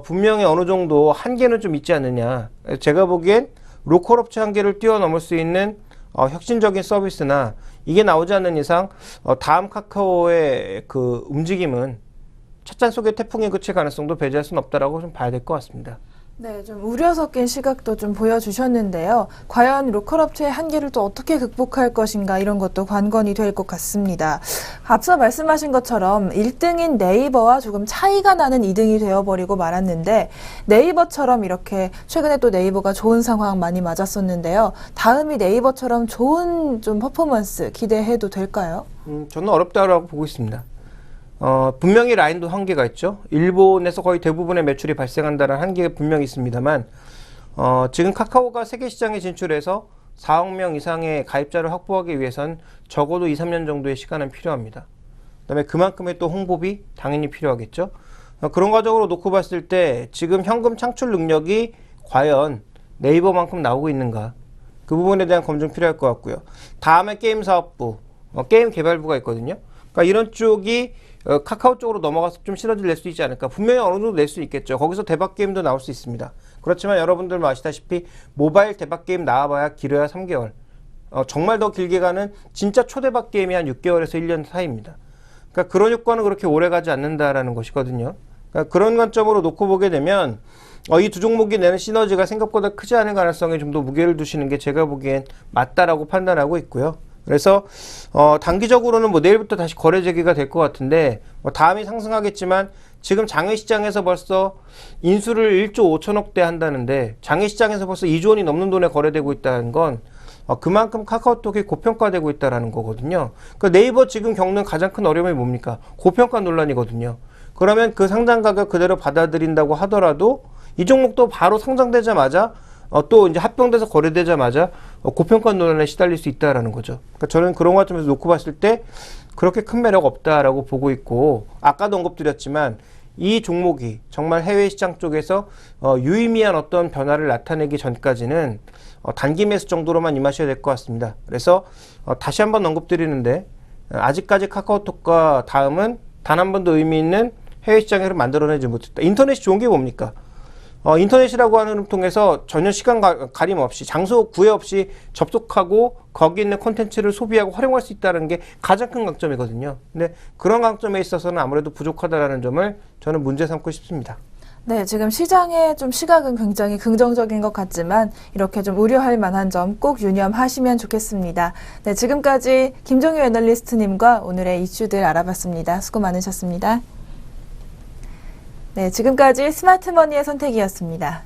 분명히 어느 정도 한계는 좀 있지 않느냐. 제가 보기엔 로컬 업체 한계를 뛰어넘을 수 있는 혁신적인 서비스나 이게 나오지 않는 이상 다음 카카오의 그 움직임은 찻잔 속의 태풍에 그칠 가능성도 배제할 수는 없다라고 좀 봐야 될 것 같습니다.
네, 좀 우려 섞인 시각도 좀 보여주셨는데요. 과연 로컬 업체의 한계를 또 어떻게 극복할 것인가, 이런 것도 관건이 될 것 같습니다. 앞서 말씀하신 것처럼 1등인 네이버와 조금 차이가 나는 2등이 되어버리고 말았는데, 네이버처럼 이렇게 최근에 또 네이버가 좋은 상황 많이 맞았었는데요. 다음이 네이버처럼 좋은 좀 퍼포먼스 기대해도 될까요?
저는 어렵다고 보고 있습니다. 분명히 라인도 한계가 있죠. 일본에서 거의 대부분의 매출이 발생한다는 한계가 분명히 있습니다만, 지금 카카오가 세계 시장에 진출해서 4억 명 이상의 가입자를 확보하기 위해선 적어도 2, 3년 정도의 시간은 필요합니다. 그다음에 그만큼의 또 홍보비 당연히 필요하겠죠. 그런 과정으로 놓고 봤을 때 지금 현금 창출 능력이 과연 네이버만큼 나오고 있는가, 그 부분에 대한 검증 필요할 것 같고요. 다음에 게임 사업부, 게임 개발부가 있거든요. 그러니까 이런 쪽이 카카오 쪽으로 넘어가서 좀 시너지를 낼 수 있지 않을까. 분명히 어느 정도 낼 수 있겠죠. 거기서 대박 게임도 나올 수 있습니다. 그렇지만 여러분들 아시다시피 모바일 대박 게임 나와봐야 길어야 3개월. 정말 더 길게 가는 진짜 초대박 게임이 한 6개월에서 1년 사이입니다. 그러니까 그런 효과는 그렇게 오래 가지 않는다라는 것이거든요. 그러니까 그런 관점으로 놓고 보게 되면 이 두 종목이 내는 시너지가 생각보다 크지 않은 가능성에 좀 더 무게를 두시는 게 제가 보기엔 맞다라고 판단하고 있고요. 그래서 단기적으로는 뭐 내일부터 다시 거래 재개가 될 것 같은데, 다음이 상승하겠지만 지금 장외시장에서 벌써 인수를 1조 5천억대 한다는데 장외시장에서 벌써 2조 원이 넘는 돈에 거래되고 있다는 건 그만큼 카카오톡이 고평가되고 있다는 거거든요. 그 네이버 지금 겪는 가장 큰 어려움이 뭡니까? 고평가 논란이거든요. 그러면 그 상장 가격 그대로 받아들인다고 하더라도 이 종목도 바로 상장되자마자 또 이제 합병돼서 거래되자마자 고평가 논란에 시달릴 수 있다라는 거죠. 그러니까 저는 그런 관점에서 놓고 봤을 때 그렇게 큰 매력 없다라고 보고 있고, 아까도 언급드렸지만 이 종목이 정말 해외 시장 쪽에서 유의미한 어떤 변화를 나타내기 전까지는 단기 매수 정도로만 임하셔야 될 것 같습니다. 그래서 다시 한번 언급드리는데, 아직까지 카카오톡과 다음은 단 한 번도 의미 있는 해외 시장을 만들어내지 못했다. 인터넷이 좋은 게 뭡니까? 인터넷이라고 하는 걸 통해서 전혀 시간 가림 없이, 장소 구애 없이 접속하고 거기 있는 콘텐츠를 소비하고 활용할 수 있다는 게 가장 큰 강점이거든요. 근데 그런 강점에 있어서는 아무래도 부족하다라는 점을 저는 문제 삼고 싶습니다.
네, 지금 시장의 좀 시각은 굉장히 긍정적인 것 같지만 이렇게 좀 우려할 만한 점 꼭 유념하시면 좋겠습니다. 네, 지금까지 김종유 애널리스트님과 오늘의 이슈들 알아봤습니다. 수고 많으셨습니다. 네, 지금까지 스마트머니의 선택이었습니다.